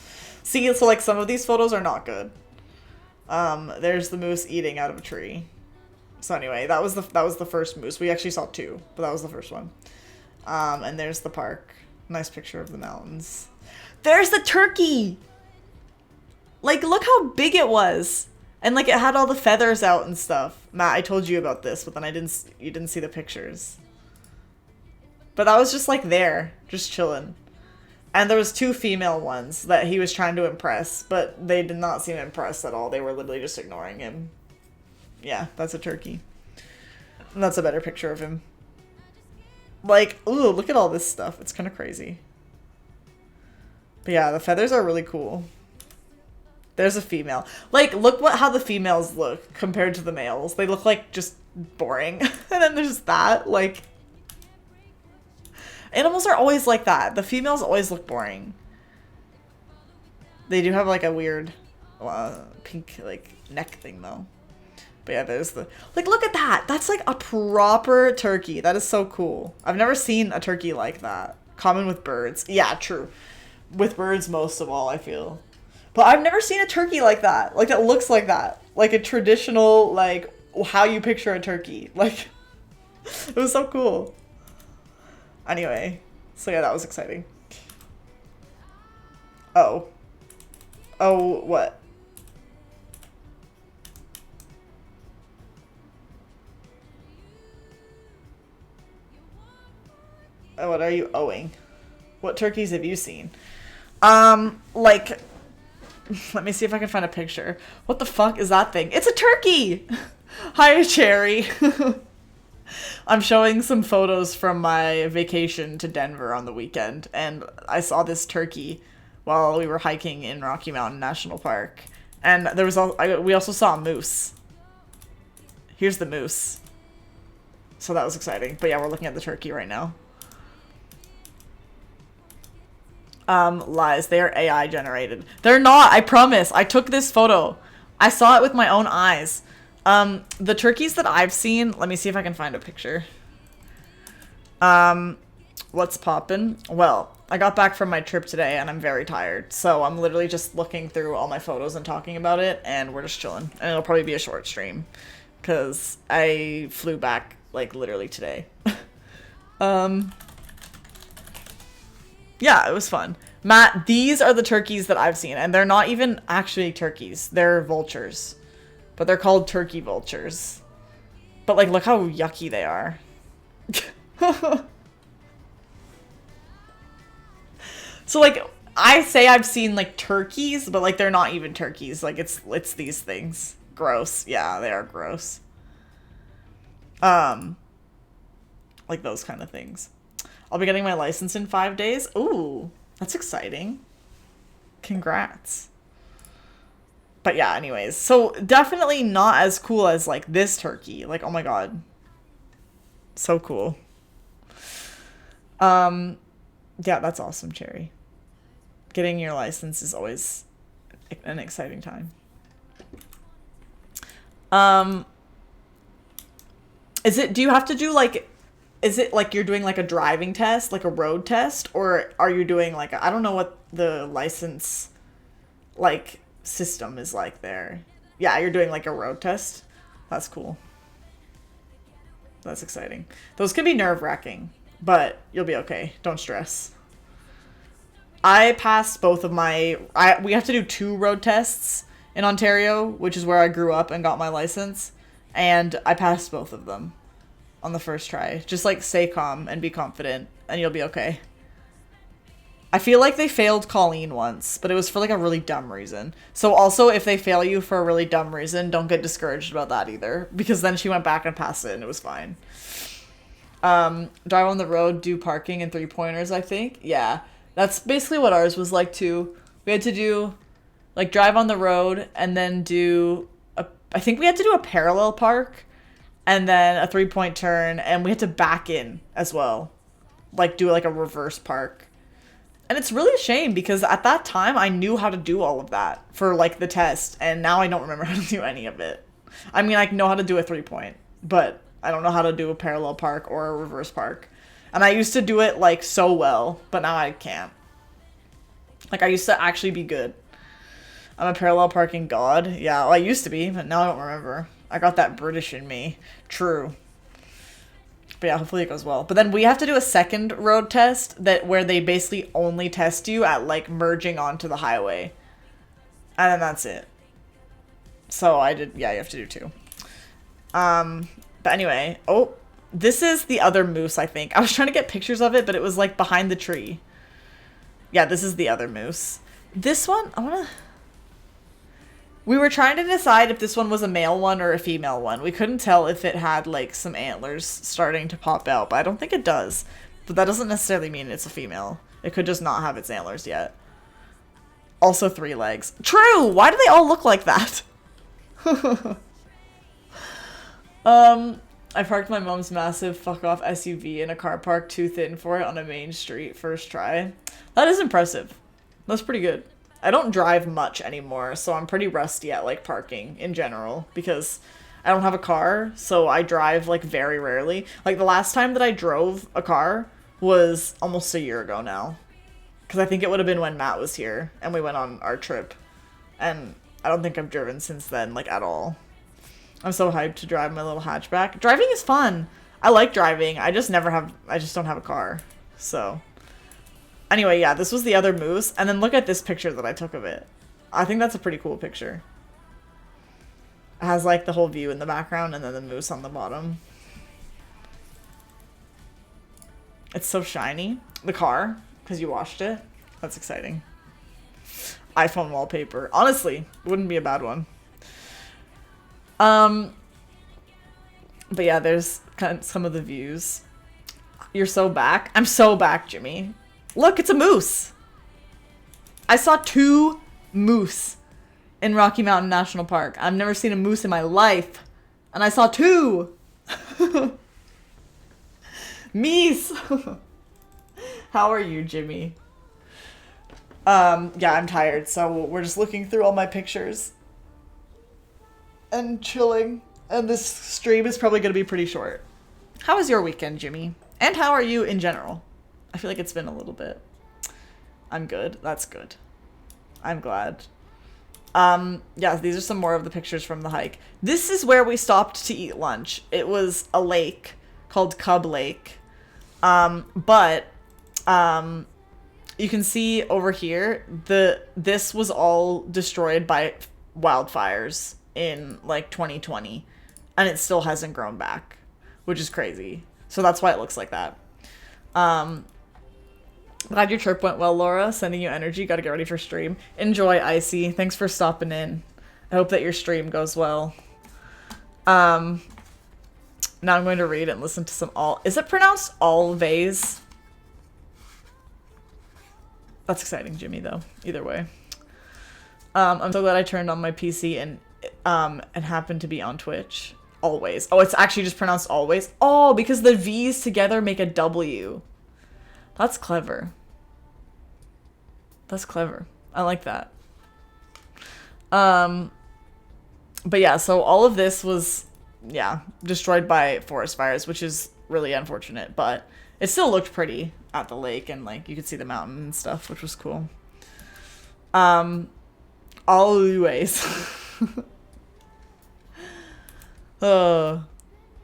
See, so like some of these photos are not good. There's the moose eating out of a tree. So anyway, that was the first moose. We actually saw two, but that was the first one. And there's the park. Nice picture of the mountains. There's the turkey! Like, look how big it was. And like it had all the feathers out and stuff. Matt, I told you about this, but then you didn't see the pictures. But that was just like there, just chilling. And there was two female ones that he was trying to impress, but they did not seem impressed at all. They were literally just ignoring him. Yeah, that's a turkey. And that's a better picture of him. Like, ooh, look at all this stuff. It's kind of crazy. But yeah, the feathers are really cool. There's a female. Like, look how the females look compared to the males. They look like just boring. And then there's that, like... Animals are always like that. The females always look boring. They do have like a weird pink like neck thing though. But yeah, there's the... Like, look at that! That's like a proper turkey. That is so cool. I've never seen a turkey like that. Common with birds. Yeah, true. With birds most of all, I feel. But I've never seen a turkey like that. Like, that looks like that. Like a traditional, like, how you picture a turkey. Like, it was so cool. Anyway, so yeah, that was exciting. Oh. Oh, what? Oh, what are you owing? What turkeys have you seen? Like, let me see if I can find a picture. What the fuck is that thing? It's a turkey! Hi, Cherry. I'm showing some photos from my vacation to Denver on the weekend, and I saw this turkey while we were hiking in Rocky Mountain National Park. And there was we also saw a moose. Here's the moose. So that was exciting. But yeah, we're looking at the turkey right now. Lies. They are AI generated. They're not, I promise. I took this photo. I saw it with my own eyes. The turkeys that I've seen, let me see if I can find a picture. What's poppin'? Well, I got back from my trip today and I'm very tired. So I'm literally just looking through all my photos and talking about it, and we're just chilling. And it'll probably be a short stream because I flew back like literally today. Yeah, it was fun. Matt, these are the turkeys that I've seen, and they're not even actually turkeys. They're vultures. But they're called turkey vultures. But, like, look how yucky they are. So, like, I say I've seen, like, turkeys, but, like, they're not even turkeys. Like, it's these things. Gross. Yeah, they are gross. Like, those kind of things. I'll be getting my license in 5 days. Ooh, that's exciting. Congrats. But yeah, anyways. So definitely not as cool as like this turkey. Like, oh my god. So cool. Yeah, that's awesome, Cherry. Getting your license is always an exciting time. Do you have to do like... Is it like you're doing like a driving test, like a road test, or are you doing like I don't know what the license like system is like there. Yeah, you're doing like a road test. That's cool. That's exciting. Those can be nerve-wracking, but you'll be okay. Don't stress. I passed both of my... we have to do 2 road tests in Ontario, which is where I grew up and got my license, and I passed both of them on the first try. Just like stay calm and be confident and you'll be okay. I feel like they failed Colleen once, but it was for like a really dumb reason. So also if they fail you for a really dumb reason, don't get discouraged about that either, because then she went back and passed it and it was fine. Drive on the road, do parking and 3-pointers, I think. Yeah, that's basically what ours was like too. We had to do like drive on the road and then I think we had to do a parallel park and then a 3-point turn, and we had to back in as well. Like, do, like, a reverse park. And it's really a shame, because at that time, I knew how to do all of that for, like, the test, and now I don't remember how to do any of it. I mean, I know how to do a 3-point, but I don't know how to do a parallel park or a reverse park. And I used to do it, like, so well, but now I can't. Like, I used to actually be good. I'm a parallel parking god. Yeah, well, I used to be, but now I don't remember. I got that British in me. True. But yeah, hopefully it goes well. But then we have to do a second road test where they basically only test you at, like, merging onto the highway. And then that's it. So yeah, you have to do 2. But anyway, oh, this is the other moose, I think. I was trying to get pictures of it, but it was, like, behind the tree. Yeah, this is the other moose. This one, we were trying to decide if this one was a male one or a female one. We couldn't tell if it had, like, some antlers starting to pop out, but I don't think it does. But that doesn't necessarily mean it's a female. It could just not have its antlers yet. Also 3 legs. True! Why do they all look like that? I parked my mom's massive fuck-off SUV in a car park too thin for it on a main street first try. That is impressive. That's pretty good. I don't drive much anymore, so I'm pretty rusty at, like, parking in general, because I don't have a car, so I drive, like, very rarely. Like, the last time that I drove a car was almost a year ago now, because I think it would have been when Matt was here, and we went on our trip, and I don't think I've driven since then, like, at all. I'm so hyped to drive my little hatchback. Driving is fun. I like driving. I just don't have a car, so... Anyway, yeah, this was the other moose, and then look at this picture that I took of it. I think that's a pretty cool picture. It has, like, the whole view in the background, and then the moose on the bottom. It's so shiny. The car, because you washed it. That's exciting. iPhone wallpaper. Honestly, wouldn't be a bad one. But yeah, there's kind of some of the views. You're so back. I'm so back, Jimmy. Look, it's a moose. I saw 2 moose in Rocky Mountain National Park. I've never seen a moose in my life. And I saw 2. Meese. How are you, Jimmy? Yeah, I'm tired, so we're just looking through all my pictures. And chilling. And this stream is probably going to be pretty short. How was your weekend, Jimmy? And how are you in general? I feel like it's been a little bit. I'm good. That's good. I'm glad. Yeah, these are some more of the pictures from the hike. This is where we stopped to eat lunch. It was a lake called Cub Lake. But you can see over here, this was all destroyed by wildfires in, like, 2020. And it still hasn't grown back, which is crazy. So that's why it looks like that. Glad your trip went well, Laura. Sending you energy. Gotta get ready for stream. Enjoy, Icy. Thanks for stopping in. I hope that your stream goes well. Now I'm going to read and listen to some Is it pronounced Always? That's exciting, Jimmy, though. Either way. I'm so glad I turned on my PC and happened to be on Twitch. Always. Oh, it's actually just pronounced always. Oh, because the V's together make a W. That's clever. That's clever. I like that. But yeah, so all of this was, yeah, destroyed by forest fires, which is really unfortunate, but it still looked pretty at the lake, and, like, you could see the mountain and stuff, which was cool. Always.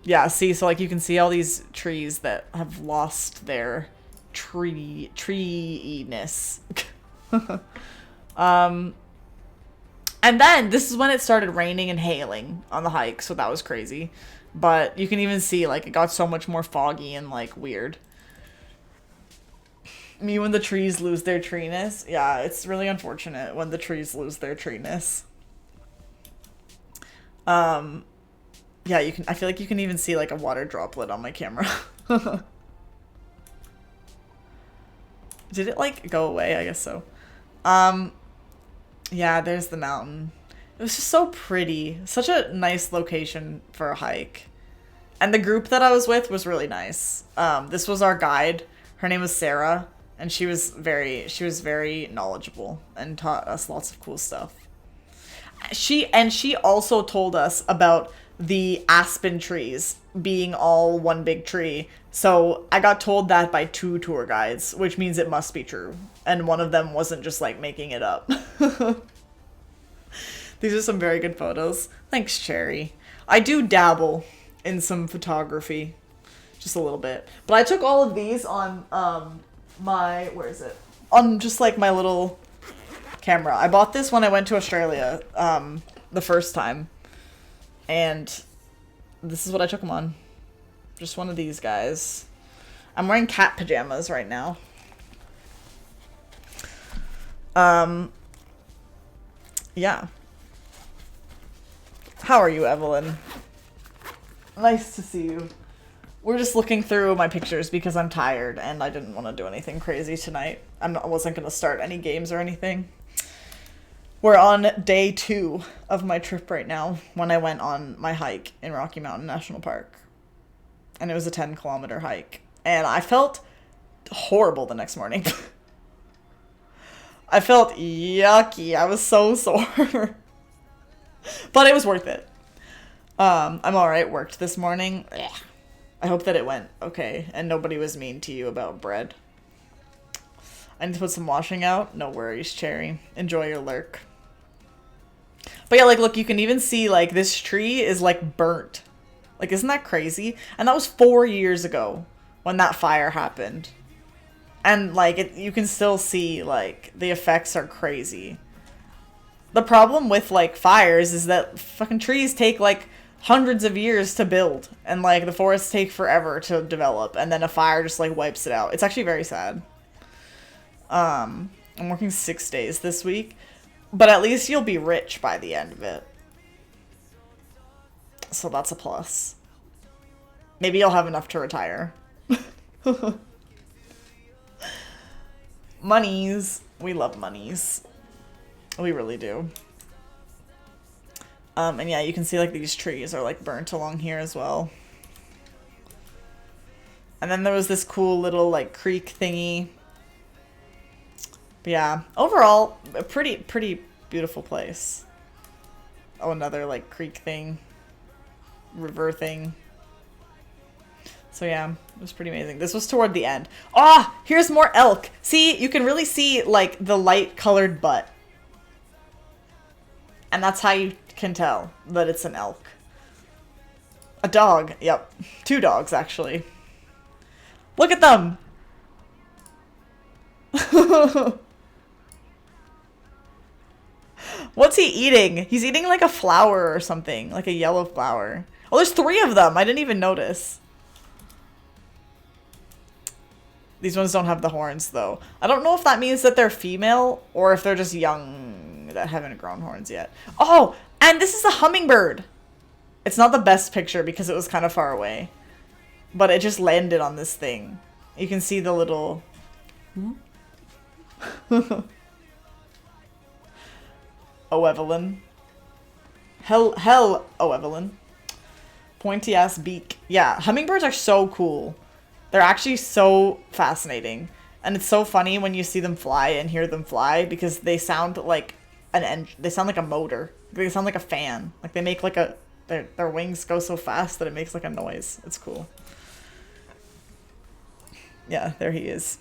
Yeah, see, so, like, you can see all these trees that have lost their tree-ness. And then this is when it started raining and hailing on the hike, so that was crazy. But you can even see, like, it got so much more foggy and, like, weird. Me when the trees lose their treeness. Yeah, it's really unfortunate when the trees lose their treeness. Yeah, I feel like you can even see, like, a water droplet on my camera. Did it, like, go away? I guess so. Yeah, there's the mountain. It was just so pretty. Such a nice location for a hike. And the group that I was with was really nice. This was our guide. Her name was Sarah, and she was very knowledgeable and taught us lots of cool stuff. She also told us about the aspen trees being all one big tree. So I got told that by 2 tour guides, which means it must be true. And one of them wasn't just like making it up. These are some very good photos. Thanks, Cherry. I do dabble in some photography. Just a little bit. But I took all of these on my, where is it? On just like my little camera. I bought this when I went to Australia the first time. And this is what I took them on. Just one of these guys. I'm wearing cat pajamas right now. Yeah. How are you, Evelyn? Nice to see you. We're just looking through my pictures because I'm tired and I didn't want to do anything crazy tonight. I wasn't going to start any games or anything. We're on day 2 of my trip right now when I went on my hike in Rocky Mountain National Park. And it was a 10-kilometer hike. And I felt horrible the next morning. I felt yucky. I was so sore. But it was worth it. I'm alright, worked this morning. Ugh. I hope that it went okay and nobody was mean to you about bread. I need to put some washing out. No worries, Cherry. Enjoy your lurk. But yeah, like, look, you can even see, like, this tree is, like, burnt. Like, isn't that crazy? And that was 4 years ago when that fire happened. And, like, you can still see, like, the effects are crazy. The problem with, like, fires is that fucking trees take, like, hundreds of years to build. And, like, the forests take forever to develop. And then a fire just, like, wipes it out. It's actually very sad. I'm working 6 days this week. But at least you'll be rich by the end of it. So that's a plus. Maybe you'll have enough to retire. Monies. We love monies. We really do. And yeah, you can see like these trees are like burnt along here as well. And then there was this cool little like creek thingy. But yeah, overall, a pretty beautiful place. Oh, another like creek thing. River thing. So yeah, it was pretty amazing. This was toward the end. Ah, here's more elk. See, you can really see like the light colored butt. And that's how you can tell that it's an elk. A dog. Yep. 2 dogs, actually. Look at them! What's he eating? He's eating like a flower or something. Like a yellow flower. Oh, there's 3 of them. I didn't even notice. These ones don't have the horns, though. I don't know if that means that they're female or if they're just young that haven't grown horns yet. Oh, and this is a hummingbird. It's not the best picture because it was kind of far away. But it just landed on this thing. You can see the little... Oh, Evelyn. Hell, oh, Evelyn. Pointy ass beak. Yeah, hummingbirds are so cool. They're actually so fascinating. And it's so funny when you see them fly and hear them fly because they sound like they sound like a motor. They sound like a fan. Like they make like a their wings go so fast that it makes like a noise. It's cool. Yeah, there he is.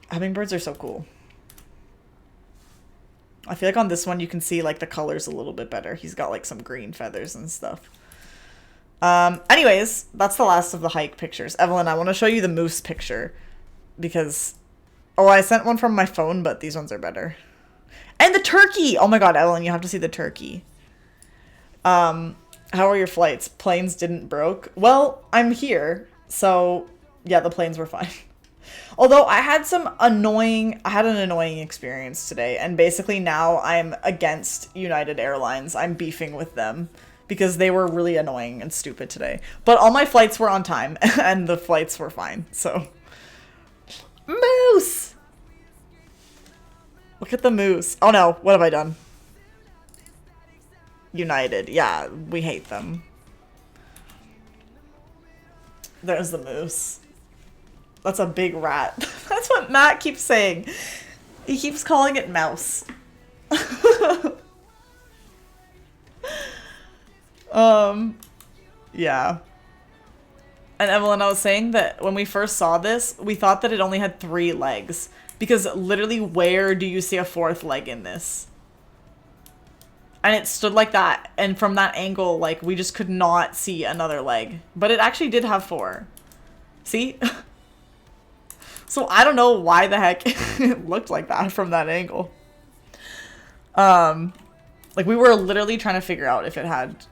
Hummingbirds are so cool. I feel like on this one you can see like the colors a little bit better. He's got like some green feathers and stuff. Anyways, that's the last of the hike pictures. Evelyn, I want to show you the moose picture because, oh, I sent one from my phone, but these ones are better. And the turkey! Oh my god, Evelyn, you have to see the turkey. How are your flights? Planes didn't broke? Well, I'm here, so yeah, the planes were fine. Although I had an annoying experience today, and basically now I'm against United Airlines. I'm beefing with them because they were really annoying and stupid today. But all my flights were on time, and the flights were fine, so. Moose! Look at the moose. Oh no, what have I done? United, yeah, we hate them. There's the moose. That's a big rat. That's what Matt keeps saying. He keeps calling it mouse. Yeah. And Evelyn, I was saying that when we first saw this, we thought that it only had 3 legs. Because literally, where do you see a 4th leg in this? And it stood like that. And from that angle, like, we just could not see another leg. But it actually did have 4. See? So I don't know why the heck it looked like that from that angle. Like, we were literally trying to figure out if it had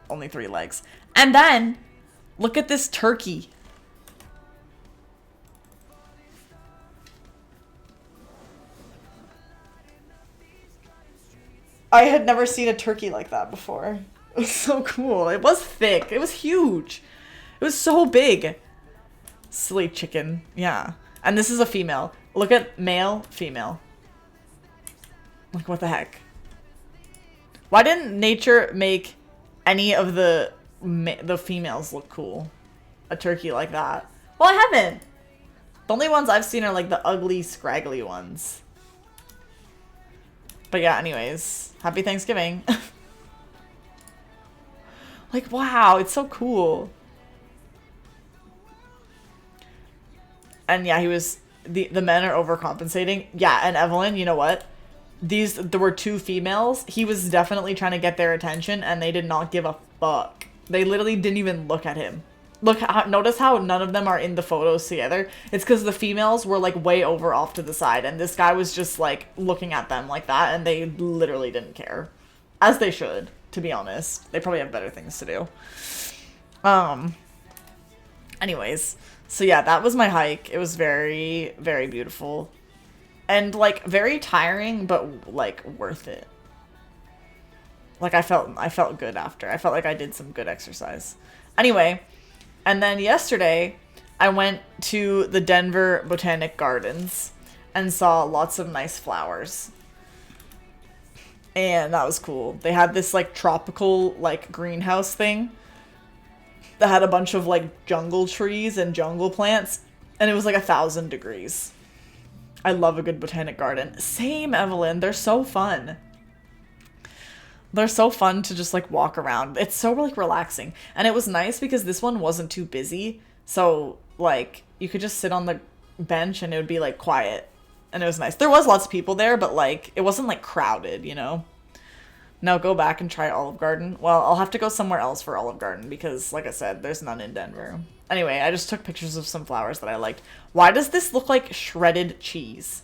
only 3 legs. And then, look at this turkey. I had never seen a turkey like that before. It was so cool. It was thick. It was huge. It was so big. Silly chicken. Yeah. And this is a female. Look at male, female. Like, what the heck? Why didn't nature make any of the females look cool? A turkey like that. Well, I haven't. The only ones I've seen are like the ugly, scraggly ones. But yeah, anyways. Happy Thanksgiving. Like, wow, it's so cool. And yeah, he was... The men are overcompensating. Yeah, and Evelyn, you know what? There were 2 females. He was definitely trying to get their attention, and they did not give a fuck. They literally didn't even look at him. Notice how none of them are in the photos together? It's because the females were, like, way over off to the side, and this guy was just, like, looking at them like that, and they literally didn't care. As they should, to be honest. They probably have better things to do. Anyways, so yeah, that was my hike. It was very, very beautiful. And, like, very tiring, but, like, worth it. Like, I felt good after. I felt like I did some good exercise. Anyway... And then yesterday, I went to the Denver Botanic Gardens and saw lots of nice flowers. And that was cool. They had this, like, tropical, like, greenhouse thing that had a bunch of, like, jungle trees and jungle plants. And it was, like, 1,000 degrees. I love a good botanic garden. Same, Evelyn. They're so fun. They're so fun to just, like, walk around. It's so, like, relaxing. And it was nice because this one wasn't too busy. So, like, you could just sit on the bench and it would be, like, quiet. And it was nice. There was lots of people there, but, like, it wasn't, like, crowded, you know? Now go back and try Olive Garden. Well, I'll have to go somewhere else for Olive Garden because, like I said, there's none in Denver. Anyway, I just took pictures of some flowers that I liked. Why does this look like shredded cheese?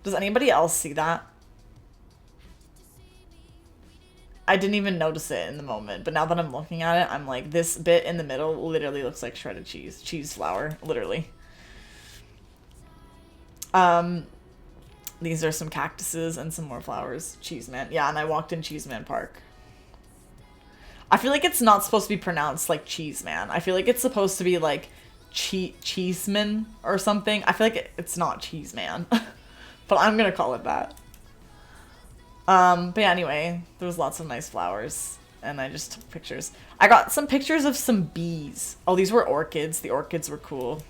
Does anybody else see that? I didn't even notice it in the moment, but now that I'm looking at it, I'm like, this bit in the middle literally looks like shredded cheese. Cheese flour, literally. These are some cactuses and some more flowers. Cheeseman. Yeah, and I walked in Cheeseman Park. I feel like it's not supposed to be pronounced like Cheeseman. I feel like it's supposed to be like Cheeseman or something. I feel like it's not Cheeseman, but I'm gonna call it that. But yeah, anyway, there was lots of nice flowers, and I just took pictures. I got some pictures of some bees. Oh, these were orchids. The orchids were cool.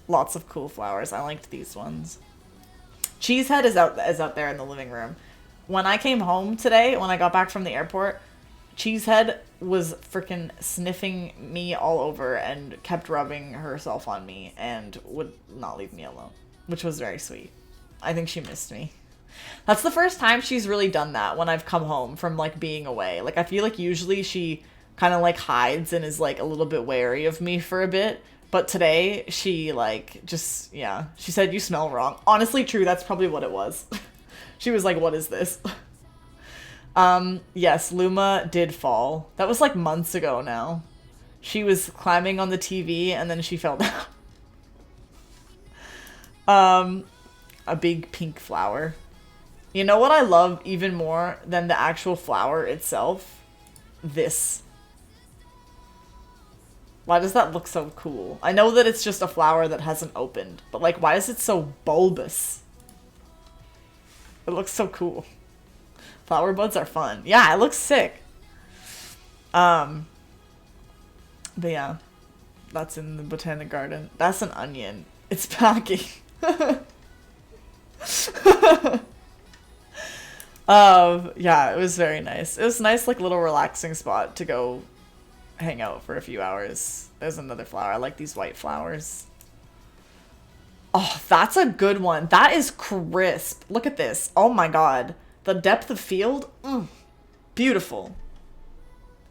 Lots of cool flowers. I liked these ones. Cheesehead is out there in the living room. When I came home today, when I got back from the airport, Cheesehead was freaking sniffing me all over and kept rubbing herself on me and would not leave me alone, which was very sweet. I think she missed me. That's the first time she's really done that when I've come home from, like, being away. Like, I feel like usually she kind of, like, hides and is, like, a little bit wary of me for a bit. But today, she, like, just, yeah. She said, "You smell wrong." Honestly, true. That's probably what it was. She was like, "What is this?" Yes, Luma did fall. That was, like, months ago now. She was climbing on the TV, and then she fell down. A big pink flower. You know what I love even more than the actual flower itself? This. Why does that look so cool? I know that it's just a flower that hasn't opened, but, like, why is it so bulbous? It looks so cool. Flower buds are fun. Yeah, it looks sick. But yeah, that's in the Botanic Garden. That's an onion. It's packing. Yeah, it was very nice. It was a nice, like, little relaxing spot to go hang out for a few hours. There's another flower. I like these white flowers. Oh, that's a good one. That is crisp. Look at this. Oh my god. The depth of field. Beautiful.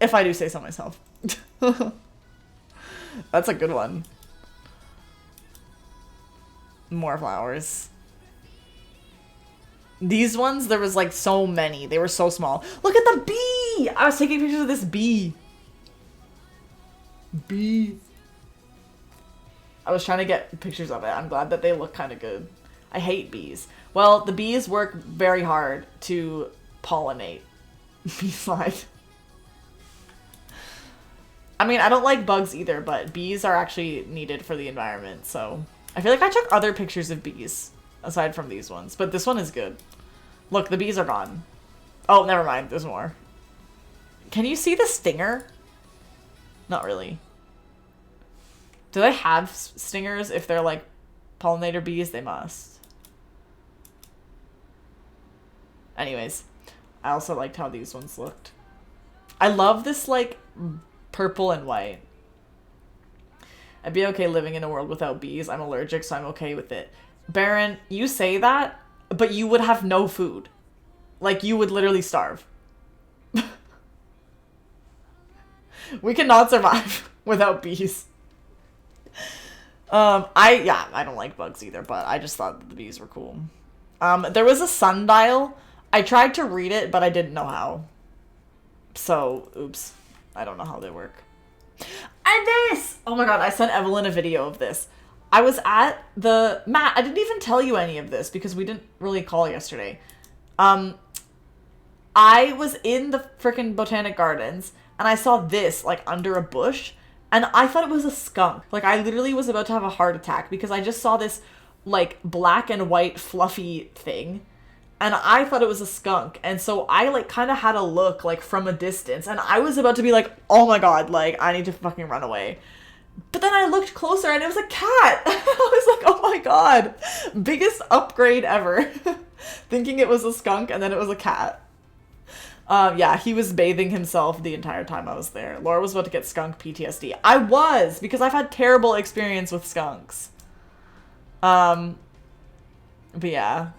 If I do say so myself. That's a good one. More flowers. These ones, there was like so many. They were so small. Look at the bee! I was taking pictures of this bee. Bee. I was trying to get pictures of it. I'm glad that they look kind of good. I hate bees. Well, the bees work very hard to pollinate. Bee slide. I mean, I don't like bugs either, but bees are actually needed for the environment, so... I feel like I took other pictures of bees, aside from these ones, but this one is good. Look, the bees are gone. Oh, never mind, there's more. Can you see the stinger? Not really. Do they have stingers if they're, like, pollinator bees? They must. Anyways, I also liked how these ones looked. I love this, like, purple and white. I'd be okay living in a world without bees. I'm allergic, so I'm okay with it. Baron, you say that, but you would have no food. Like, you would literally starve. We cannot survive without bees. I don't like bugs either, but I just thought that the bees were cool. There was a sundial. I tried to read it, but I didn't know how. So, oops. I don't know how they work. And this! Oh my god, I sent Evelyn a video of this. I was at the... Matt, I didn't even tell you any of this because we didn't really call yesterday. I was in the freaking Botanic Gardens and I saw this, like, under a bush. And I thought it was a skunk. Like, I literally was about to have a heart attack because I just saw this, like, black and white fluffy thing. And I thought it was a skunk. And so I, like, kind of had a look, like, from a distance. And I was about to be like, oh my god, like, I need to fucking run away. But then I looked closer and it was a cat. I was like, oh my god. Biggest upgrade ever. Thinking it was a skunk and then it was a cat. Yeah, he was bathing himself the entire time I was there. Laura was about to get skunk PTSD. I was, because I've had terrible experience with skunks. But yeah.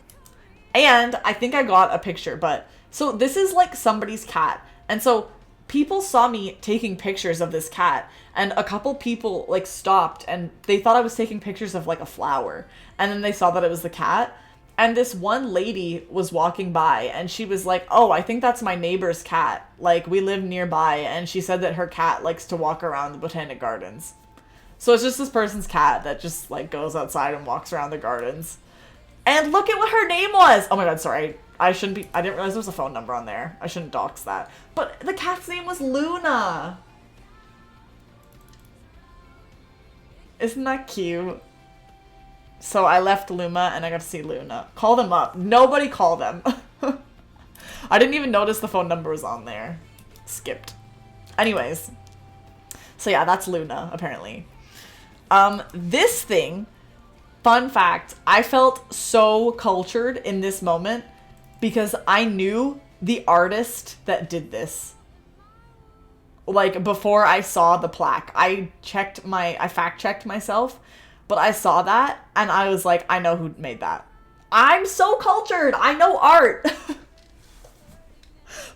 And I think I got a picture, but... So this is like somebody's cat. And so people saw me taking pictures of this cat. And a couple people like stopped and they thought I was taking pictures of like a flower. And then they saw that it was the cat. And this one lady was walking by and she was like, oh, I think that's my neighbor's cat. Like, we live nearby. And she said that her cat likes to walk around the Botanic Gardens. So it's just this person's cat that just like goes outside and walks around the gardens. And look at what her name was. Oh my god, sorry. I didn't realize there was a phone number on there. I shouldn't dox that. But the cat's name was Luna. Isn't that cute? So I left Luma and I got to see Luna. Call them up. Nobody call them. I didn't even notice the phone number was on there. Skipped. Anyways. So yeah, that's Luna, apparently. This thing, fun fact, I felt so cultured in this moment because I knew the artist that did this. Like, before I saw the plaque. I fact-checked myself. But I saw that, and I was like, I know who made that. I'm so cultured! I know art!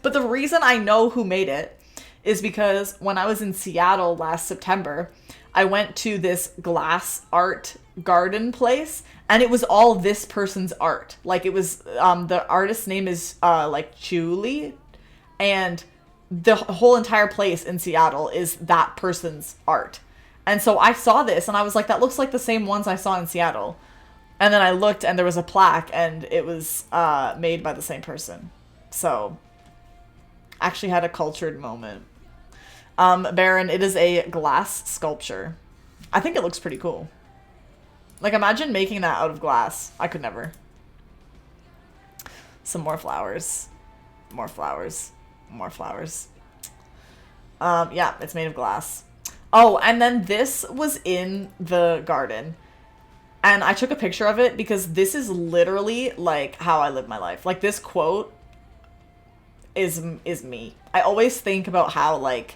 But the reason I know who made it is because when I was in Seattle last September, I went to this glass art garden place, and it was all this person's art. Like, it was, the artist's name is, like, Chuli, and the whole entire place in Seattle is that person's art. And so I saw this and I was like, that looks like the same ones I saw in Seattle. And then I looked and there was a plaque and it was made by the same person. So actually had a cultured moment. Baron, it is a glass sculpture. I think it looks pretty cool. Like, imagine making that out of glass. I could never. Some more flowers. More flowers. More flowers. Yeah, it's made of glass. Oh, and then this was in the garden. And I took a picture of it because this is literally, like, how I live my life. Like, this quote is me. I always think about how like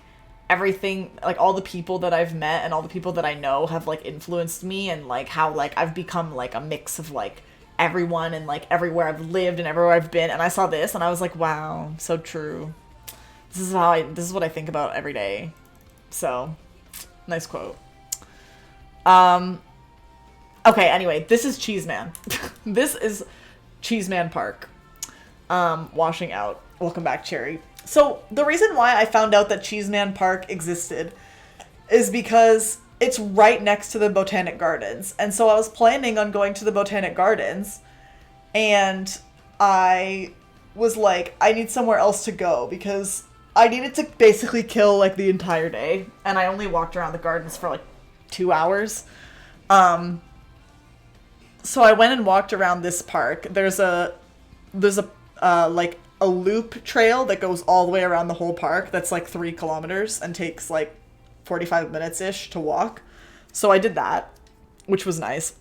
everything, like all the people that I've met and all the people that I know have like influenced me, and like how like I've become like a mix of like everyone and like everywhere I've lived and everywhere I've been. And I saw this and I was like, wow, so true. This is what I think about every day. So, nice quote. Okay, anyway, this is Cheeseman. This is Cheeseman Park. Washing out. Welcome back, Cherry. So, the reason why I found out that Cheeseman Park existed is because it's right next to the Botanic Gardens. And so I was planning on going to the Botanic Gardens, and I was like, I need somewhere else to go because I needed to basically kill like the entire day, and I only walked around the gardens for like 2 hours. So I went and walked around this park. There's a like a loop trail that goes all the way around the whole park. That's like 3 kilometers and takes like 45 minutes ish to walk. So I did that, which was nice.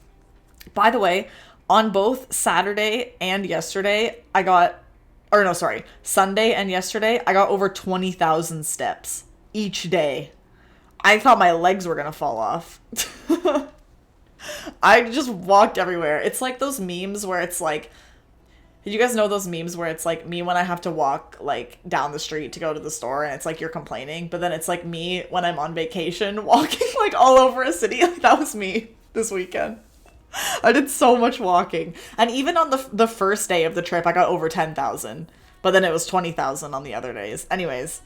By the way, on both Saturday and yesterday, Sunday and yesterday, I got over 20,000 steps each day. I thought my legs were gonna fall off. I just walked everywhere. It's like those memes where it's like, did you guys know those memes where it's like me when I have to walk like down the street to go to the store and it's like you're complaining, but then it's like me when I'm on vacation walking like all over a city. Like that was me this weekend. I did so much walking. And even on the first day of the trip, I got over 10,000, but then it was 20,000 on the other days. Anyways,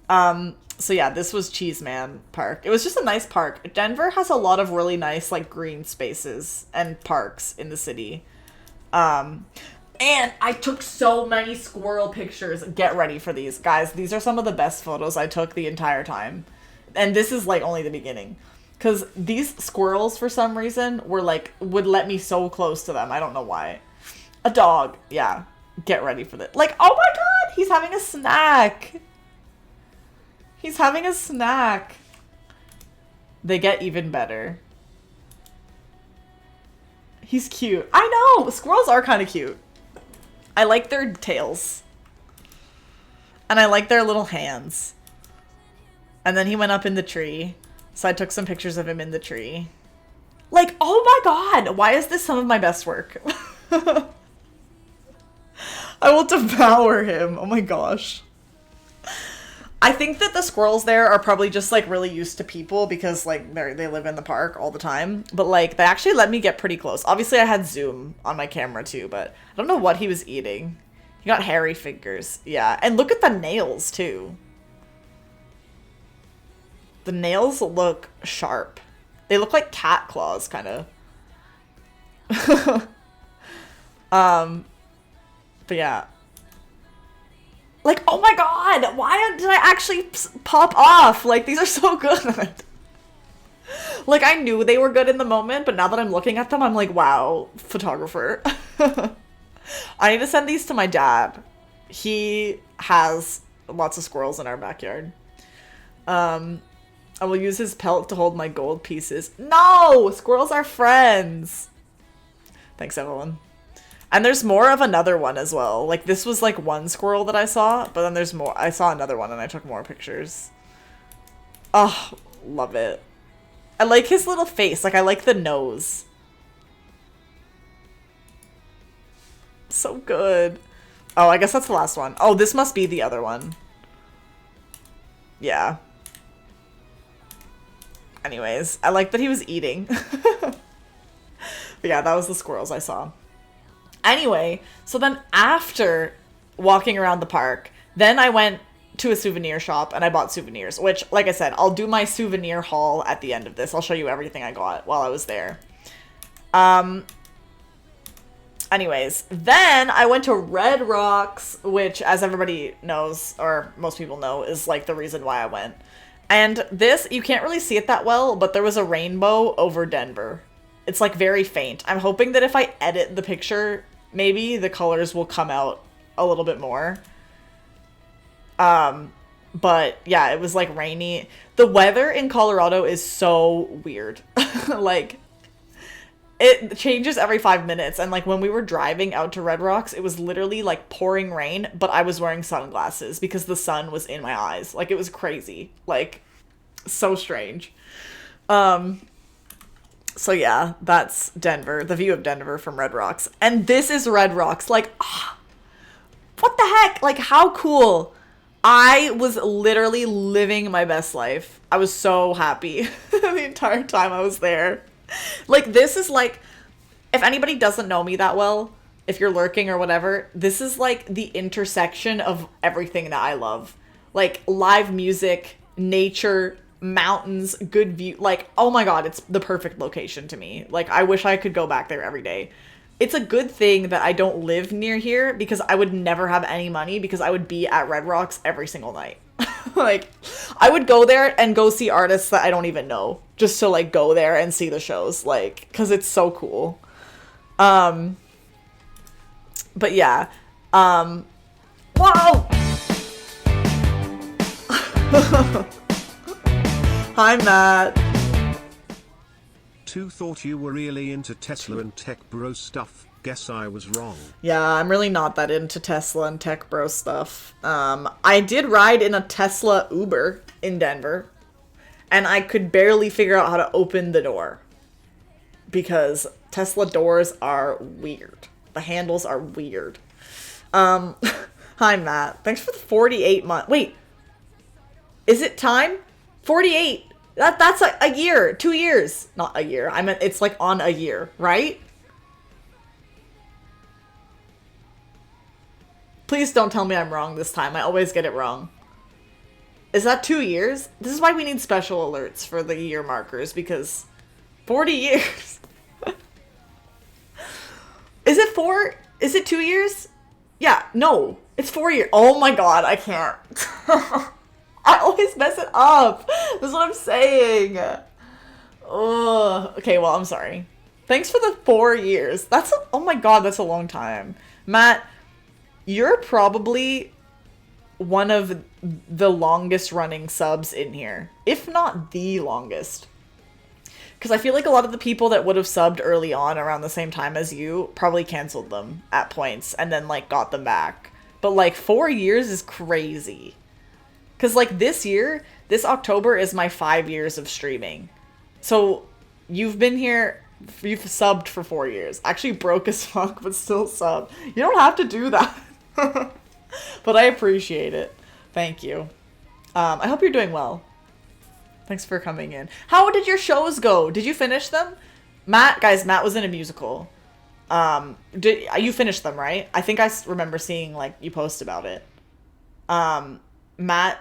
so yeah, this was Cheeseman Park. It was just a nice park. Denver has a lot of really nice like green spaces and parks in the city. And I took so many squirrel pictures. Get ready for these. Guys, these are some of the best photos I took the entire time. And this is like only the beginning. Because these squirrels, for some reason, were like, would let me so close to them. I don't know why. A dog. Yeah. Get ready for this. Like, oh my god, he's having a snack. He's having a snack. They get even better. He's cute. I know! Squirrels are kind of cute. I like their tails. And I like their little hands. And then he went up in the tree. So I took some pictures of him in the tree. Like, oh my god! Why is this some of my best work? I will devour him. Oh my gosh. I think that the squirrels there are probably just like really used to people because like they live in the park all the time. But like they actually let me get pretty close. Obviously I had zoom on my camera too, but I don't know what he was eating. He got hairy fingers. Yeah, and look at the nails too. The nails look sharp. They look like cat claws kind of. But yeah. Like, oh my god, why did I actually pop off? Like, these are so good. Like, I knew they were good in the moment, but now that I'm looking at them, I'm like, wow, photographer. I need to send these to my dad. He has lots of squirrels in our backyard. I will use his pelt to hold my gold pieces. No! Squirrels are friends! Thanks, Evelyn. And there's more of another one as well. Like, this was, like, one squirrel that I saw, but then there's more. I saw another one and I took more pictures. Oh, love it. I like his little face. Like, I like the nose. So good. Oh, I guess that's the last one. Oh, this must be the other one. Yeah. Anyways, I like that he was eating. But yeah, that was the squirrels I saw. Anyway, so then after walking around the park, then I went to a souvenir shop and I bought souvenirs, which, like I said, I'll do my souvenir haul at the end of this. I'll show you everything I got while I was there. Anyways, then I went to Red Rocks, which, as everybody knows, or most people know, is like the reason why I went. And this, you can't really see it that well, but there was a rainbow over Denver. It's like very faint. I'm hoping that if I edit the picture, maybe the colors will come out a little bit more. But yeah, it was like rainy. The weather in Colorado is so weird. Like, It changes every 5 minutes, and like when we were driving out to Red Rocks, it was literally like pouring rain, but I was wearing sunglasses because the sun was in my eyes. Like it was crazy. Like so strange. So yeah, that's Denver, the view of Denver from Red Rocks. And this is Red Rocks. Like, what the heck? Like, how cool. I was literally living my best life. I was so happy the entire time I was there. Like, this is like, if anybody doesn't know me that well, if you're lurking or whatever, this is like the intersection of everything that I love. Like, live music, nature, mountains, good view. Like, oh my god, it's the perfect location to me. Like, I wish I could go back there every day. It's a good thing that I don't live near here because I would never have any money because I would be at Red Rocks every single night. Like, I would go there and go see artists that I don't even know just to like go there and see the shows, like, because it's so cool. But yeah. Whoa! Hi, Matt. Two thought you were really into Tesla and tech bro stuff. Guess I was wrong. Yeah, I'm really not that into Tesla and tech bro stuff. I did ride in a Tesla Uber in Denver, and I could barely figure out how to open the door because Tesla doors are weird. The handles are weird. Hi, Matt. Thanks for the 48 month. Wait, is it time? 48. That's a year, 2 years. Not a year. I meant it's like on a year, right? Please don't tell me I'm wrong this time. I always get it wrong. Is that 2 years? This is why we need special alerts for the year markers, because 40 years. Is it 4? Is it 2 years? Yeah, no. It's 4 years. Oh my god, I can't. I always mess it up. That's what I'm saying. Oh, okay, well, I'm sorry. Thanks for the 4 years. Oh my god, that's a long time. Matt, you're probably one of the longest running subs in here, if not the longest. Because I feel like a lot of the people that would have subbed early on around the same time as you probably canceled them at points and then like got them back. But like 4 years is crazy. Because, like, this year, this October is my 5 years of streaming. So, you've been here, you've subbed for 4 years. Actually broke as fuck, but still sub. You don't have to do that. But I appreciate it. Thank you. I hope you're doing well. Thanks for coming in. How did your shows go? Did you finish them? Matt was in a musical. You finished them, right? I think I remember seeing, like, you post about it. Matt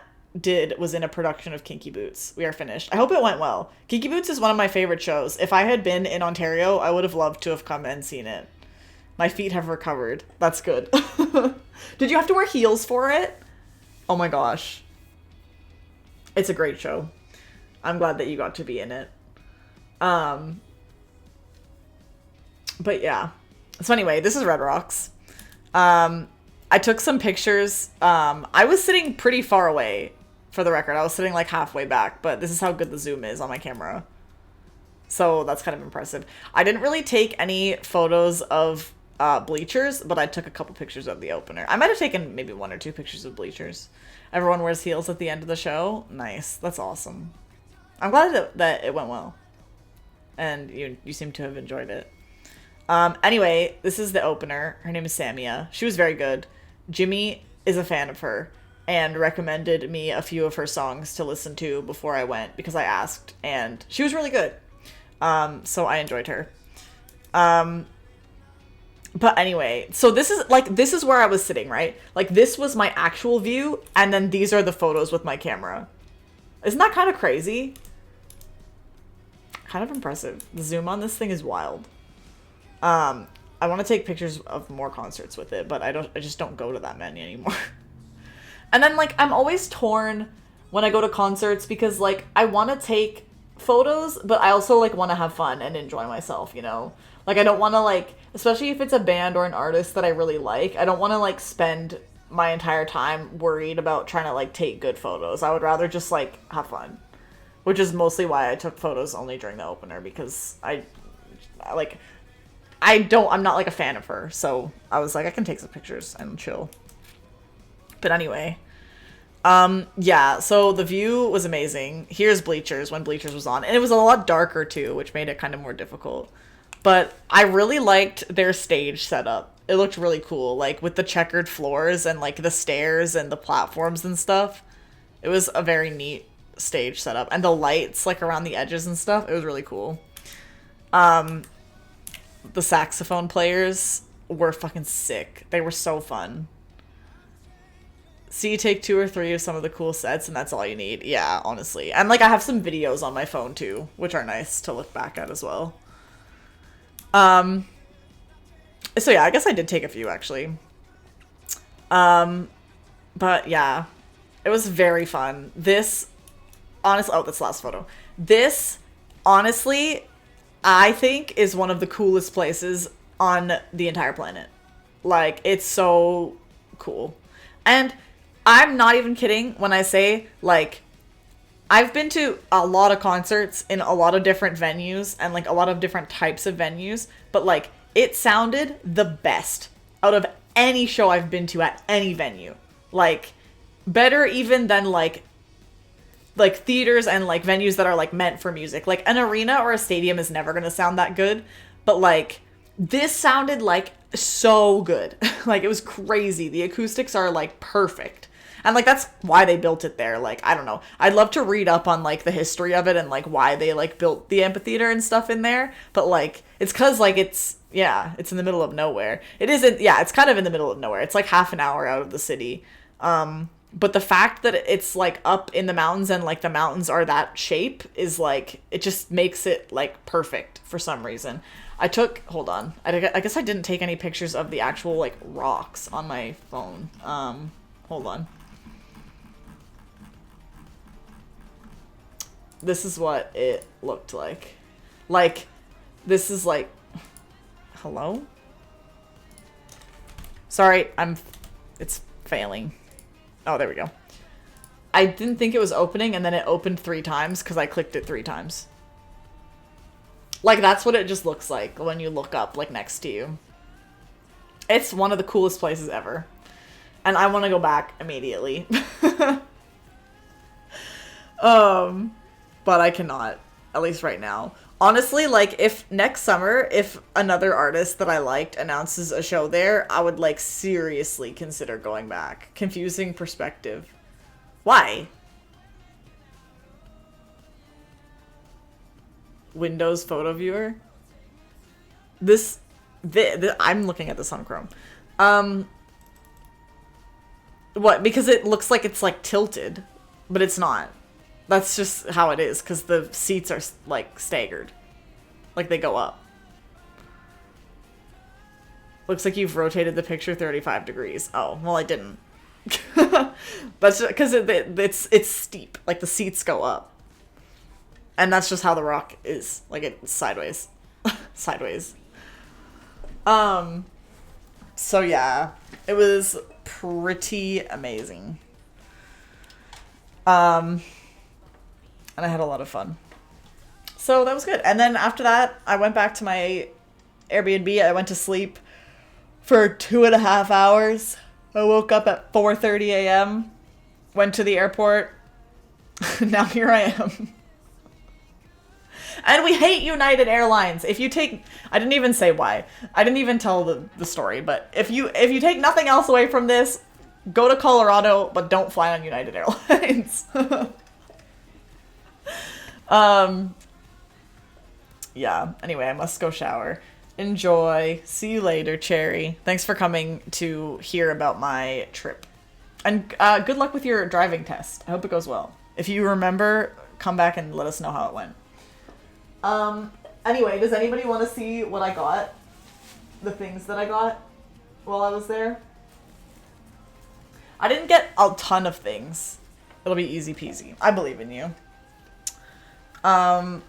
was in a production of Kinky Boots. We are finished. I hope it went well. Kinky Boots is one of my favorite shows. If I had been in Ontario, I would have loved to have come and seen it. My feet have recovered. That's good. Did you have to wear heels for it? Oh my gosh. It's a great show. I'm glad that you got to be in it. But yeah. So anyway, this is Red Rocks. I took some pictures. I was sitting pretty far away, for the record. I was sitting like halfway back, but this is how good the zoom is on my camera. So that's kind of impressive. I didn't really take any photos of bleachers, but I took a couple pictures of the opener. I might have taken maybe 1 or 2 pictures of bleachers. Everyone wears heels at the end of the show. Nice. That's awesome. I'm glad that it went well. And you seem to have enjoyed it. Anyway, this is the opener. Her name is Samia. She was very good. Jimmy is a fan of her and recommended me a few of her songs to listen to before I went because I asked, and she was really good. So I enjoyed her. But anyway, so this is where I was sitting, right? Like, this was my actual view, and then these are the photos with my camera. Isn't that kind of crazy? Kind of impressive. The zoom on this thing is wild. I want to take pictures of more concerts with it, but I just don't go to that many anymore. And then, like, I'm always torn when I go to concerts because, like, I want to take photos, but I also, like, want to have fun and enjoy myself, you know? Like, I don't want to, like, especially if it's a band or an artist that I really like, I don't want to, like, spend my entire time worried about trying to, like, take good photos. I would rather just, like, have fun. Which is mostly why I took photos only during the opener, because like, I'm not like a fan of her, so I was like, I can take some pictures and chill. But anyway, yeah, so the view was amazing. Here's Bleachers when Bleachers was on, and it was a lot darker too, which made it kind of more difficult. But I really liked their stage setup. It looked really cool, like with the checkered floors and like the stairs and the platforms and stuff. It was a very neat stage setup, and the lights like around the edges and stuff. It was really cool. The saxophone players were fucking sick. They were so fun. See, take 2 or 3 of some of the cool sets, and that's all you need. Yeah, honestly. And like I have some videos on my phone too, which are nice to look back at as well. So yeah, I guess I did take a few actually. But yeah, it was very fun. This, honestly, oh, that's the last photo. This, honestly, I think is one of the coolest places on the entire planet. Like, it's so cool. And I'm not even kidding when I say, like, I've been to a lot of concerts in a lot of different venues and, like, a lot of different types of venues, but, like, it sounded the best out of any show I've been to at any venue. Like, better even than, like theaters and like venues that are like meant for music. Like an arena or a stadium is never gonna sound that good, but like this sounded like so good. Like it was crazy. The acoustics are like perfect, and like that's why they built it there. Like I don't know, I'd love to read up on like the history of it and like why they like built the amphitheater and stuff in there, but like it's because like it's in the middle of nowhere. It isn't, yeah, it's kind of in the middle of nowhere. It's like half an hour out of the city. But the fact that it's like up in the mountains and like the mountains are that shape is like, it just makes it like perfect for some reason. Hold on. I guess I didn't take any pictures of the actual like rocks on my phone. Hold on. This is what it looked like. Like, this is like, hello? Sorry, it's failing. Oh, there we go. I didn't think it was opening, and then it opened 3 times because I clicked it 3 times. Like, that's what it just looks like when you look up, like, next to you. It's one of the coolest places ever. And I want to go back immediately. But I cannot. At least right now. Honestly, like, if next summer, if another artist that I liked announces a show there, I would, like, seriously consider going back. Confusing perspective. Why? Windows photo viewer? I'm looking at this on Chrome. What? Because it looks like it's, like, tilted. But it's not. That's just how it is, because the seats are, like, staggered. Like, they go up. Looks like you've rotated the picture 35 degrees. Oh, well, I didn't. That's because it's steep. Like, the seats go up. And that's just how the rock is. Like, it's sideways. Sideways. So, yeah. It was pretty amazing. And I had a lot of fun. So that was good. And then after that, I went back to my Airbnb. I went to sleep for 2.5 hours. I woke up at 4:30 a.m. Went to the airport. Now here I am. And we hate United Airlines. If you take... I didn't even say why. I didn't even tell the story. But if you take nothing else away from this, go to Colorado, but don't fly on United Airlines. Yeah, anyway, I must go shower. Enjoy. See you later, Cherry. Thanks for coming to hear about my trip. And good luck with your driving test. I hope it goes well. If you remember, come back and let us know how it went. Anyway, does anybody want to see what I got? The things that I got while I was there? I didn't get a ton of things. It'll be easy peasy. I believe in you. Let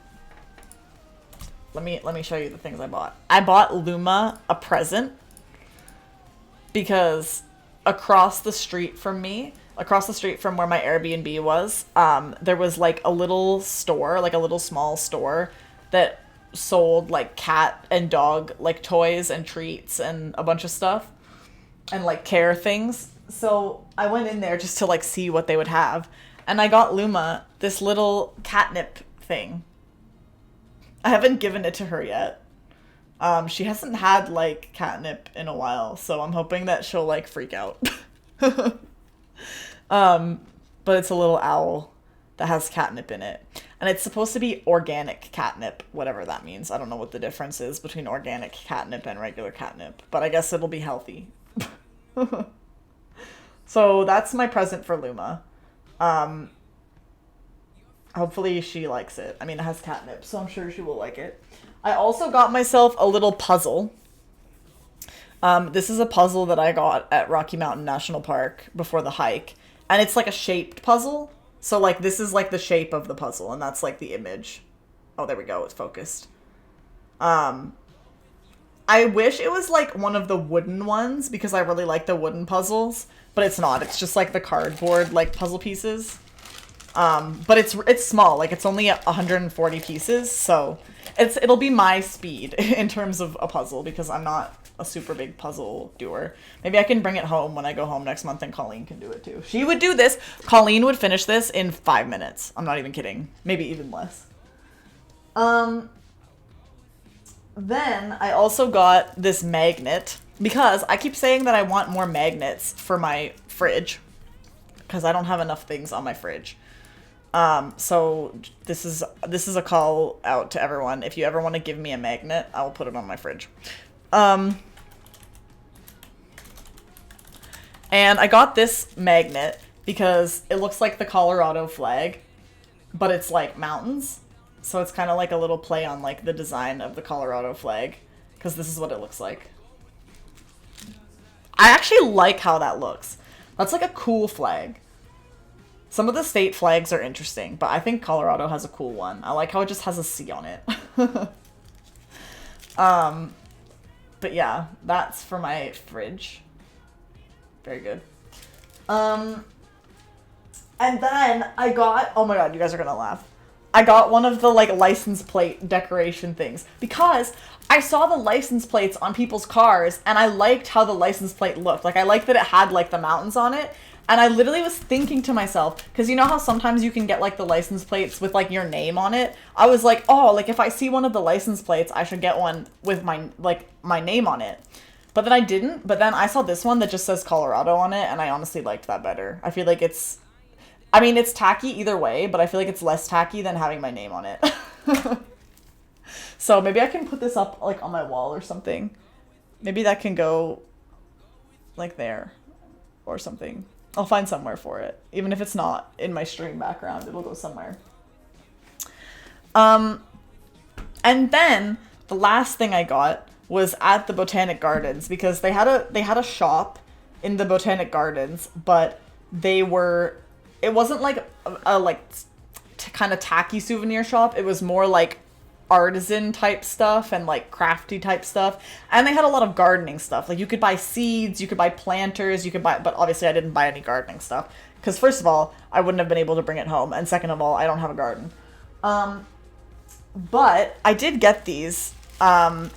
me show you the things I bought. I bought Luma a present because across the street from where my Airbnb was, there was like a little store, like a little small store that sold like cat and dog like toys and treats and a bunch of stuff and like care things. So I went in there just to like see what they would have. And I got Luma this little catnip thing. I haven't given it to her yet. She hasn't had like catnip in a while, so I'm hoping that she'll like freak out. But it's a little owl that has catnip in it. And it's supposed to be organic catnip, whatever that means. I don't know what the difference is between organic catnip and regular catnip, but I guess it'll be healthy. So that's my present for Luma. Hopefully she likes it. I mean, it has catnip, so I'm sure she will like it. I also got myself a little puzzle. This is a puzzle that I got at Rocky Mountain National Park before the hike. And it's like a shaped puzzle. So like this is like the shape of the puzzle, and that's like the image. Oh, there we go. It's focused. I wish it was like one of the wooden ones because I really like the wooden puzzles, but it's not. It's just like the cardboard like puzzle pieces. But it's small. Like it's only 140 pieces, so it'll be my speed in terms of a puzzle because I'm not a super big puzzle doer. Maybe I can bring it home when I go home next month and Colleen can do it too. She would do this. Colleen would finish this in 5 minutes. I'm not even kidding. Maybe even less. Then I also got this magnet because I keep saying that I want more magnets for my fridge because I don't have enough things on my fridge. So this is a call out to everyone. If you ever want to give me a magnet, I will put it on my fridge. And I got this magnet because it looks like the Colorado flag, but it's like mountains. So it's kind of like a little play on like the design of the Colorado flag, because this is what it looks like. I actually like how that looks. That's like a cool flag. Some of the state flags are interesting, but I think Colorado has a cool one. I like how it just has a C on it. But yeah, that's for my fridge. Very good. And then I got, oh my god, you guys are gonna laugh. I got one of the like license plate decoration things because I saw the license plates on people's cars and I liked how the license plate looked. Like I liked that it had like the mountains on it. And I literally was thinking to myself, because you know how sometimes you can get like the license plates with like your name on it? I was like, oh, like if I see one of the license plates, I should get one with my name on it. But then I didn't. But then I saw this one that just says Colorado on it, and I honestly liked that better. I feel like it's tacky either way, but I feel like it's less tacky than having my name on it. So maybe I can put this up like on my wall or something. Maybe that can go like there or something. I'll find somewhere for it. Even if it's not in my stream background, it'll go somewhere. And then the last thing I got was at the Botanic Gardens because they had a shop in the Botanic Gardens, but it wasn't like a kind of tacky souvenir shop. It was more like artisan type stuff and like crafty type stuff, and they had a lot of gardening stuff. Like you could buy seeds, you could buy planters, but obviously I didn't buy any gardening stuff because first of all I wouldn't have been able to bring it home, and second of all I don't have a garden. But I did get these. I'm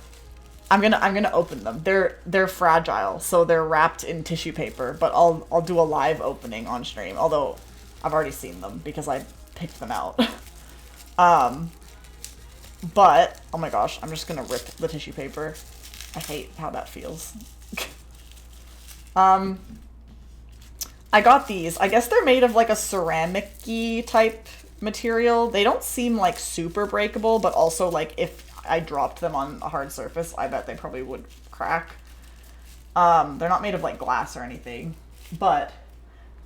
gonna open them. They're fragile, so they're wrapped in tissue paper, but I'll do a live opening on stream, although I've already seen them because I picked them out. But, oh my gosh, I'm just gonna rip the tissue paper. I hate how that feels. I got these. I guess they're made of like a ceramic-y type material. They don't seem like super breakable, but also like if I dropped them on a hard surface, I bet they probably would crack. They're not made of like glass or anything, but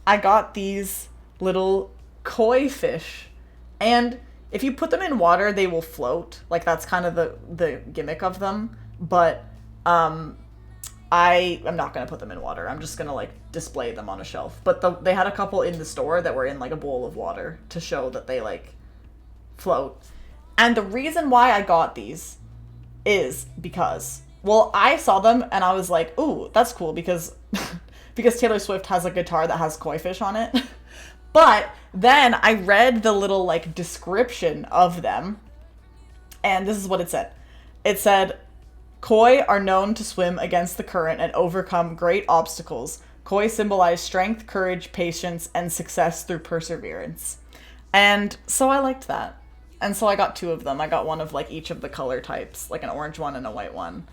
I got these little koi fish, and if you put them in water, they will float. Like, that's kind of the gimmick of them. But I am not going to put them in water. I'm just going to, like, display them on a shelf. But they had a couple in the store that were in, like, a bowl of water to show that they, like, float. And the reason why I got these is because, well, I saw them and I was like, ooh, that's cool because Taylor Swift has a guitar that has koi fish on it. But then I read the little like description of them, And this is what it said. It said, koi are known to swim against the current and overcome great obstacles. Koi symbolize strength, courage, patience, and success through perseverance. And so I liked that. And so I got 2 of them. I got one of like each of the color types, like an orange one and a white one.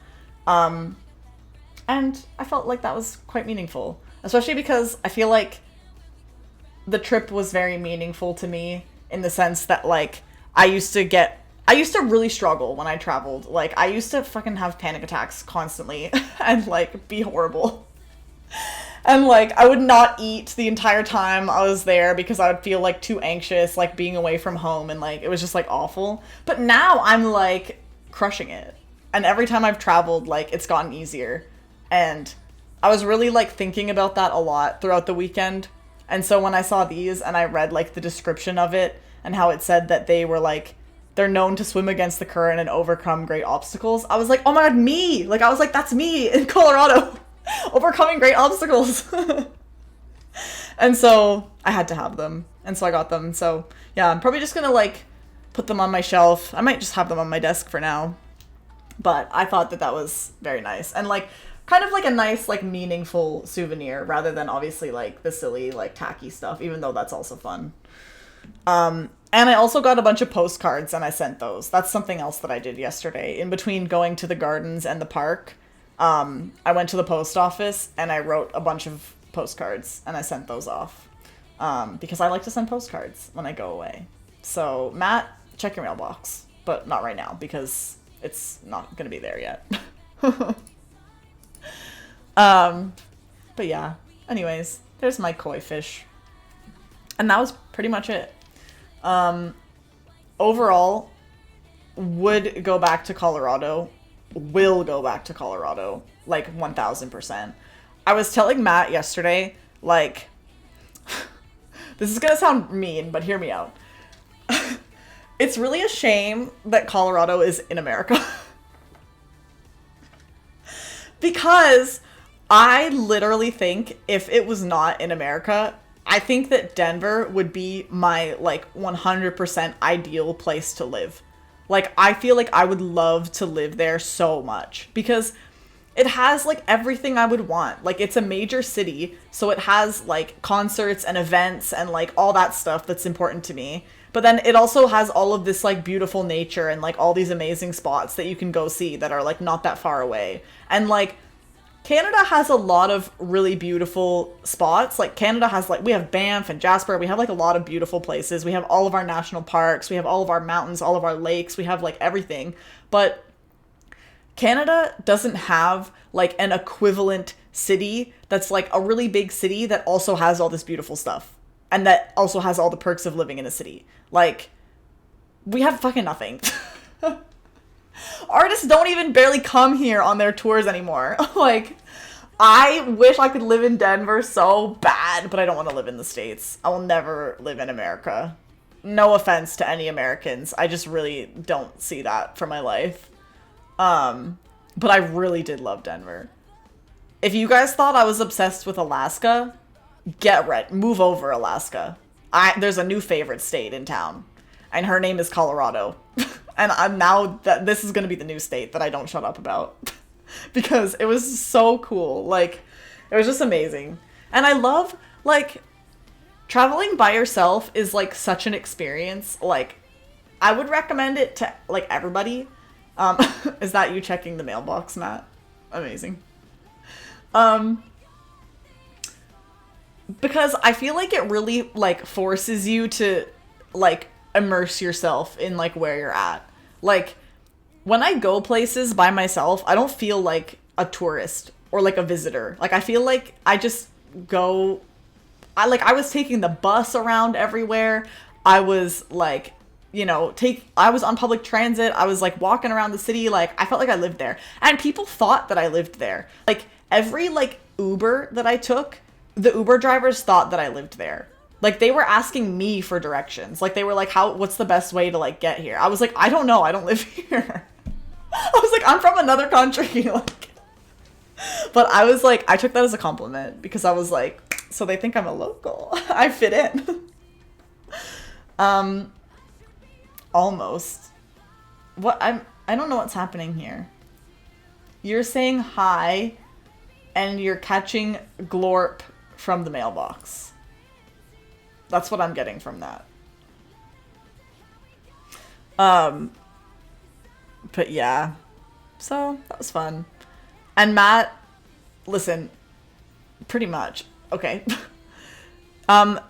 And I felt like that was quite meaningful, especially because I feel like the trip was very meaningful to me in the sense that like I used to really struggle when I traveled. Like I used to fucking have panic attacks constantly and like be horrible. And like I would not eat the entire time I was there because I would feel like too anxious, like being away from home, and like it was just like awful. But now I'm like crushing it. And every time I've traveled, like it's gotten easier. And I was really like thinking about that a lot throughout the weekend. And so when I saw these and I read like the description of it and how it said that they were like, they're known to swim against the current and overcome great obstacles, I was like, oh my god, me! Like I was like, that's me in Colorado. Overcoming great obstacles. And so I had to have them. And so I got them. So yeah, I'm probably just gonna like put them on my shelf. I might just have them on my desk for now. But I thought that that was very nice. And like kind of like a nice like meaningful souvenir rather than obviously like the silly like tacky stuff, even though that's also fun. And I also got a bunch of postcards and I sent those. That's something else that I did yesterday. In between going to the gardens and the park, I went to the post office and I wrote a bunch of postcards and I sent those off. Because I like to send postcards when I go away. So, Matt, check your mailbox. But not right now because it's not going to be there yet. But yeah. Anyways, there's my koi fish. And that was pretty much it. Overall, would go back to Colorado. Will go back to Colorado. Like, 1000%. I was telling Matt yesterday, like... this is gonna sound mean, but hear me out. It's really a shame that Colorado is in America. Because I literally think if it was not in America, I think that Denver would be my, like, 100% ideal place to live. Like, I feel like I would love to live there so much. Because it has, like, everything I would want. Like, it's a major city, so it has, like, concerts and events and, like, all that stuff that's important to me. But then it also has all of this, like, beautiful nature and, like, all these amazing spots that you can go see that are, like, not that far away. And, like, Canada has a lot of really beautiful spots. Like, Canada has, like, we have Banff and Jasper. We have, like, a lot of beautiful places. We have all of our national parks. We have all of our mountains, all of our lakes. We have, like, everything. But Canada doesn't have, like, an equivalent city that's, like, a really big city that also has all this beautiful stuff. And that also has all the perks of living in a city. Like, we have fucking nothing. Artists don't even barely come here on their tours anymore. Like, I wish I could live in Denver so bad, but I don't want to live in the States. I will never live in America. No offense to any Americans. I just really don't see that for my life. But I really did love Denver. If you guys thought I was obsessed with Alaska, get ready. Move over, Alaska. There's a new favorite state in town. And her name is Colorado. And I'm now that this is going to be the new state that I don't shut up about. Because it was so cool. Like, it was just amazing. And I love, like, traveling by yourself is, like, such an experience. Like, I would recommend it to, like, everybody. Is that you checking the mailbox, Matt? Amazing. Because I feel like it really, like, forces you to, like, immerse yourself in, like, where you're at. Like, when I go places by myself, I don't feel like a tourist or like a visitor. Like, I feel like I just go... I was taking the bus around everywhere. I was, like, you know, I was on public transit. I was, like, walking around the city. Like, I felt like I lived there. And people thought that I lived there. Like, every, like, Uber that I took, the Uber drivers thought that I lived there. Like, they were asking me for directions. Like, they were like, what's the best way to, like, get here? I was like, I don't know. I don't live here. I was like, I'm from another country. Like, but I was like, I took that as a compliment because I was like, so they think I'm a local. I fit in. Almost. I don't know what's happening here. You're saying hi, and you're catching glorp from the mailbox. That's what I'm getting from that. But yeah. So, that was fun. And Matt, listen, pretty much. Okay.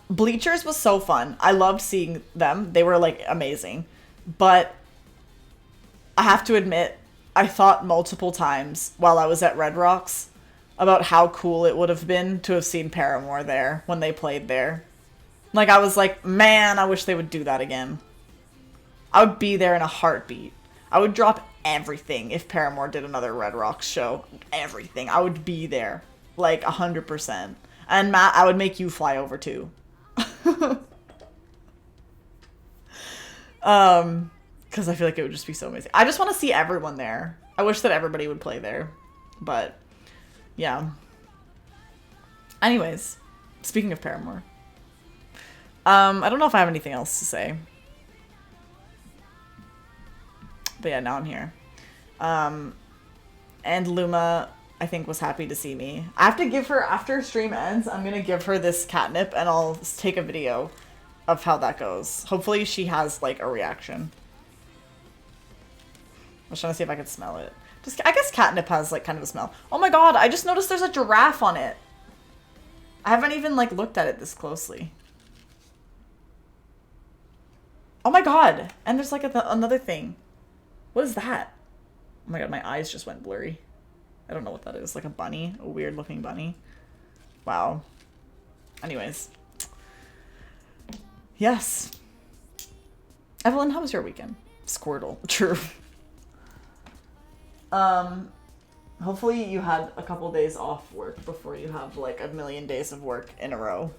Bleachers was so fun. I loved seeing them. They were, like, amazing. But I have to admit, I thought multiple times while I was at Red Rocks about how cool it would have been to have seen Paramore there when they played there. Like, I was like, man, I wish they would do that again. I would be there in a heartbeat. I would drop everything if Paramore did another Red Rocks show. Everything. I would be there. Like, 100%. And Matt, I would make you fly over too. Because I feel like it would just be so amazing. I just want to see everyone there. I wish that everybody would play there. But, yeah. Anyways, speaking of Paramore. I don't know if I have anything else to say. But yeah, now I'm here. And Luma, I think, was happy to see me. I have to give her, after stream ends, I'm going to give her this catnip and I'll take a video of how that goes. Hopefully she has, like, a reaction. I was trying to see if I could smell it. I guess catnip has, like, kind of a smell. Oh my god, I just noticed there's a giraffe on it. I haven't even, like, looked at it this closely. Oh my god! And there's, like, another thing. What is that? Oh my god, my eyes just went blurry. I don't know what that is. Like a bunny? A weird looking bunny? Wow. Anyways. Yes. Evelyn, how was your weekend? Squirtle. True. Hopefully you had a couple days off work before you have like a million days of work in a row.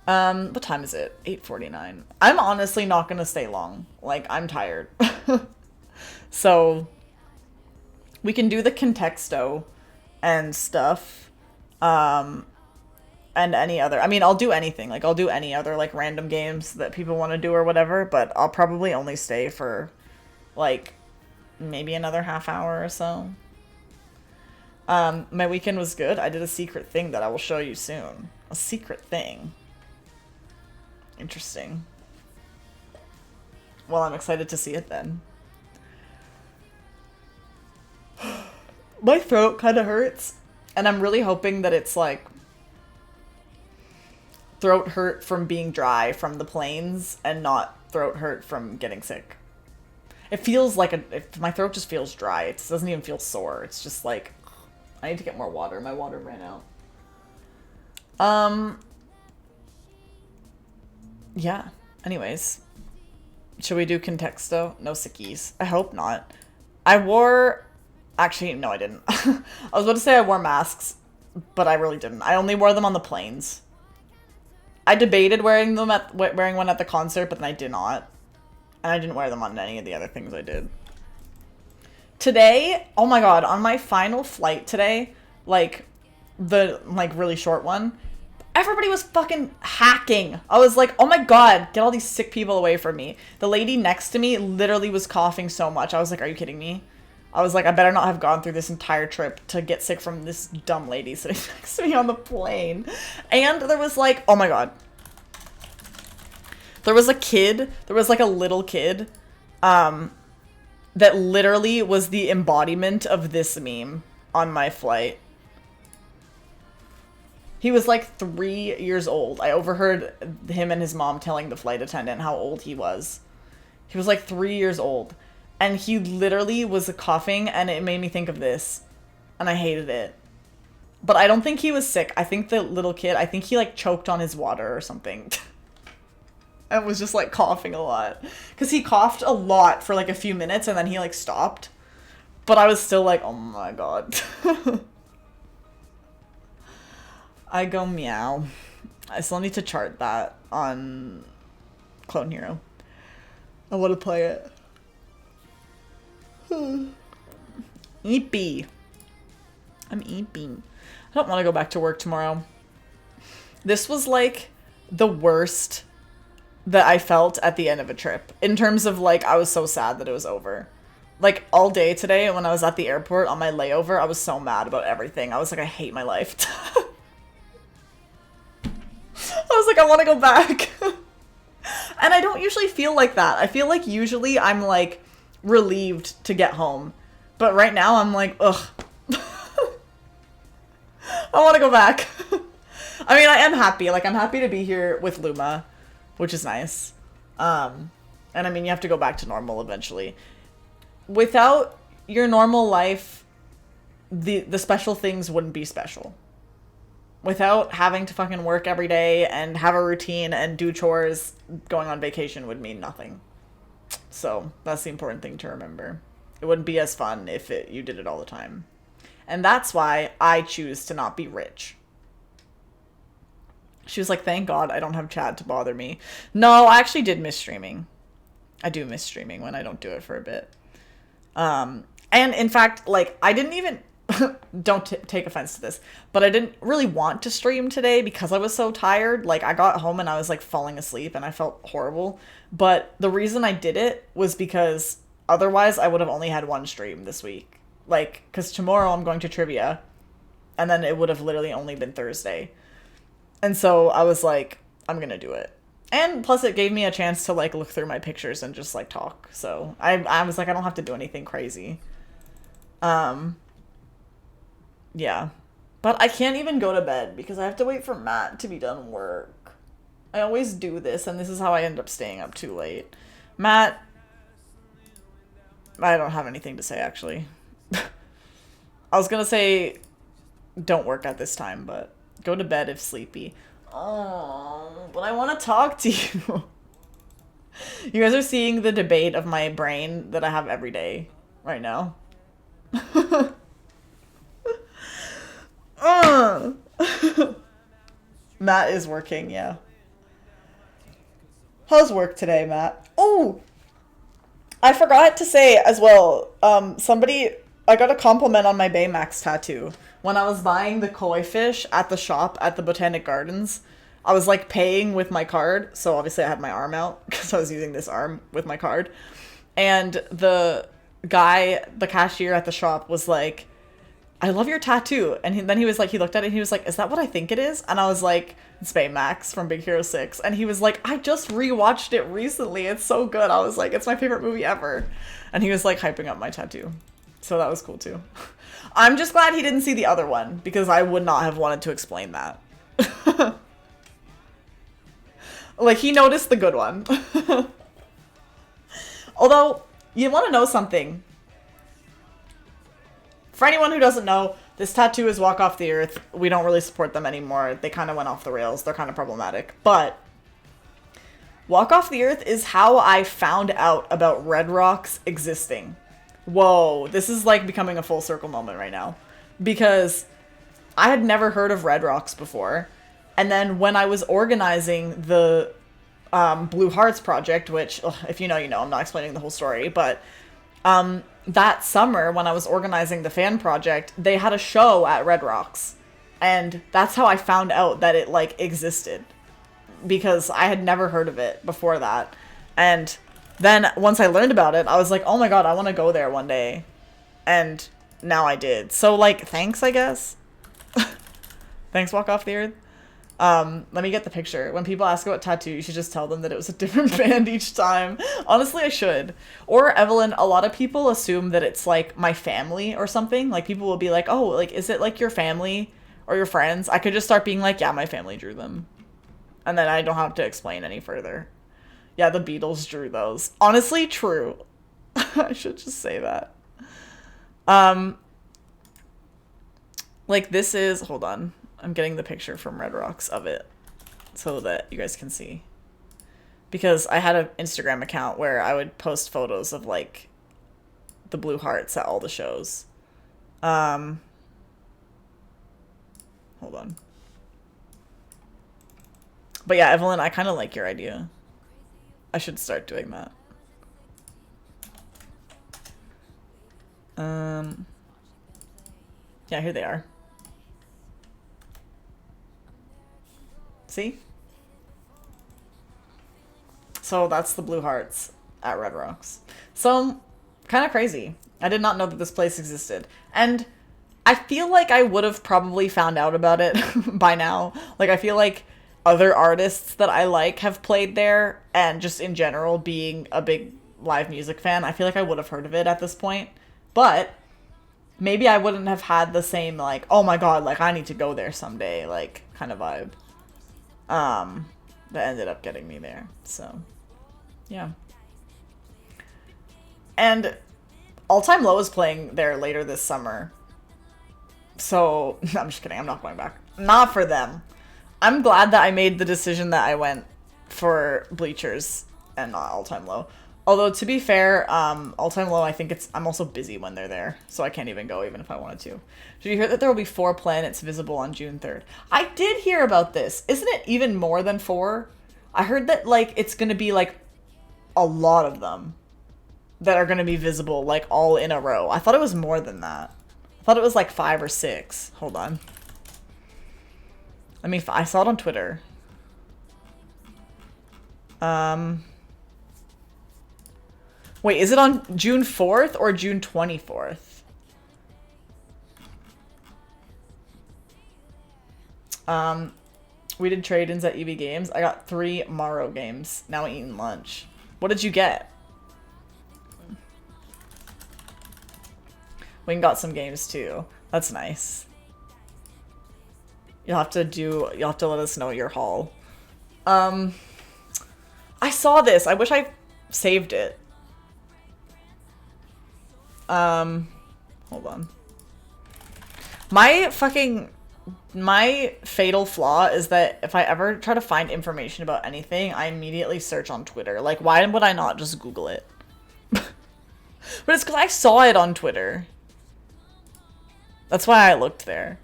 What time is it? 8:49. I'm honestly not gonna stay long. Like, I'm tired. So, we can do the contexto and stuff. And any other. I mean, I'll do anything. Like, I'll do any other, like, random games that people want to do or whatever. But I'll probably only stay for, like, maybe another half hour or so. My weekend was good. I did a secret thing that I will show you soon. A secret thing. Interesting. Well, I'm excited to see it then. My throat kind of hurts, and I'm really hoping that it's like throat hurt from being dry from the plains and not throat hurt from getting sick. It feels like my throat just feels dry. It doesn't even feel sore. It's just like, I need to get more water. My water ran out. Yeah. Anyways. Should we do contexto? No sickies. I hope not. I wore... Actually, no, I didn't. I was about to say I wore masks, but I really didn't. I only wore them on the planes. I debated wearing one at the concert, but then I did not. And I didn't wear them on any of the other things I did. Today, oh my god, on my final flight today, like, the, like, really short one, everybody was fucking hacking. I was like, oh my god, get all these sick people away from me. The lady next to me literally was coughing so much. I was like, are you kidding me? I was like, I better not have gone through this entire trip to get sick from this dumb lady sitting next to me on the plane. And there was like, oh my god. There was a kid, there was like a little kid, that literally was the embodiment of this meme on my flight. He was like 3 years old. I overheard him and his mom telling the flight attendant how old he was. He was like 3 years old. And he literally was coughing, and it made me think of this. And I hated it. But I don't think he was sick. I think the little kid, I think he like choked on his water or something. And was just like coughing a lot. Because he coughed a lot for like a few minutes, and then he like stopped. But I was still like, oh my god. I go meow. I still need to chart that on Clone Hero. I want to play it. Eepy. I'm eeping. I don't want to go back to work tomorrow. This was like the worst that I felt at the end of a trip. In terms of, like, I was so sad that it was over. Like, all day today when I was at the airport on my layover, I was so mad about everything. I was like, I hate my life. I was like, I want to go back. And I don't usually feel like that. I feel like usually I'm, like, relieved to get home. But right now I'm like, ugh. I want to go back. I mean, I am happy. Like, I'm happy to be here with Luma, which is nice. And I mean, you have to go back to normal eventually. Without your normal life, the special things wouldn't be special. Without having to fucking work every day and have a routine and do chores, going on vacation would mean nothing. So that's the important thing to remember. It wouldn't be as fun if you did it all the time. And that's why I choose to not be rich. She was like, thank God I don't have Chad to bother me. No, I actually did miss streaming. I do miss streaming when I don't do it for a bit. And in fact, like, I didn't even... don't take offense to this, but I didn't really want to stream today because I was so tired. Like, I got home and I was, like, falling asleep and I felt horrible. But the reason I did it was because otherwise I would have only had one stream this week. Like, because tomorrow I'm going to trivia, and then it would have literally only been Thursday. And so I was like, I'm gonna do it. And plus it gave me a chance to, like, look through my pictures and just, like, talk. So I was like, I don't have to do anything crazy. Yeah. But I can't even go to bed because I have to wait for Matt to be done work. I always do this, and this is how I end up staying up too late. Matt, I don't have anything to say, actually. I was gonna say don't work at this time, but go to bed if sleepy. Oh, but I want to talk to you. You guys are seeing the debate of my brain that I have every day right now. Matt is working, yeah. How's work today, Matt? Oh, I forgot to say as well, I got a compliment on my Baymax tattoo. When I was buying the koi fish at the shop at the Botanic Gardens, I was, like, paying with my card, so obviously I had my arm out, because I was using this arm with my card. And the guy, the cashier at the shop, was like, I love your tattoo. And then he was like, he looked at it and he was like, is that what I think it is? And I was like, it's Baymax from Big Hero 6. And he was like, I just rewatched it recently. It's so good. I was like, it's my favorite movie ever. And he was, like, hyping up my tattoo. So that was cool too. I'm just glad he didn't see the other one because I would not have wanted to explain that. Like, he noticed the good one. Although, you want to know something? For anyone who doesn't know, this tattoo is Walk Off the Earth. We don't really support them anymore. They kind of went off the rails. They're kind of problematic. But Walk Off the Earth is how I found out about Red Rocks existing. Whoa, this is, like, becoming a full circle moment right now. Because I had never heard of Red Rocks before. And then when I was organizing the Blue Hearts project, which, if you know, you know, I'm not explaining the whole story, but that summer when I was organizing the fan project, they had a show at Red Rocks. And that's how I found out that it, like, existed. Because I had never heard of it before that. And then once I learned about it, I was like, oh my god, I want to go there one day. And now I did. So, like, thanks, I guess. Thanks, Walk Off the Earth. Let me get the picture. When people ask about tattoo, you should just tell them that it was a different band each time. Honestly, I should. Or, Evelyn, a lot of people assume that it's, like, my family or something. Like, people will be like, oh, like, is it, like, your family or your friends? I could just start being like, yeah, my family drew them. And then I don't have to explain any further. Yeah, the Beatles drew those. Honestly, true. I should just say that. Like, this is... Hold on. I'm getting the picture from Red Rocks of it so that you guys can see. Because I had an Instagram account where I would post photos of, like, the Blue Hearts at all the shows. Hold on. But yeah, Evelyn, I kind of like your idea. I should start doing that. Yeah, here they are. See? So that's the Blue Hearts at Red Rocks. So, kind of crazy. I did not know that this place existed. And I feel like I would have probably found out about it by now. Like, I feel like other artists that I like have played there, and just in general, being a big live music fan, I feel like I would have heard of it at this point. But maybe I wouldn't have had the same, like, oh my god, like, I need to go there someday, like, kind of vibe. That ended up getting me there. So, yeah. And All Time Low is playing there later this summer. So, I'm just kidding. I'm not going back. Not for them. I'm glad that I made the decision that I went for Bleachers and not All Time Low. Although, to be fair, All Time Low, I think I'm also busy when they're there. So I can't even go even if I wanted to. Did you hear that there will be 4 planets visible on June 3rd? I did hear about this. Isn't it even more than 4? I heard that, like, it's going to be, like, a lot of them that are going to be visible, like, all in a row. I thought it was more than that. I thought it was, like, 5 or 6. Hold on. I saw it on Twitter. Wait, is it on June 4th or June 24th? We did trade-ins at EB Games. I got 3 Morrow games. Now eating lunch. What did you get? We got some games too. That's nice. You'll have to let us know your haul. I saw this. I wish I saved it. Hold on. My fatal flaw is that if I ever try to find information about anything, I immediately search on Twitter. Like, why would I not just Google it? But it's because I saw it on Twitter. That's why I looked there.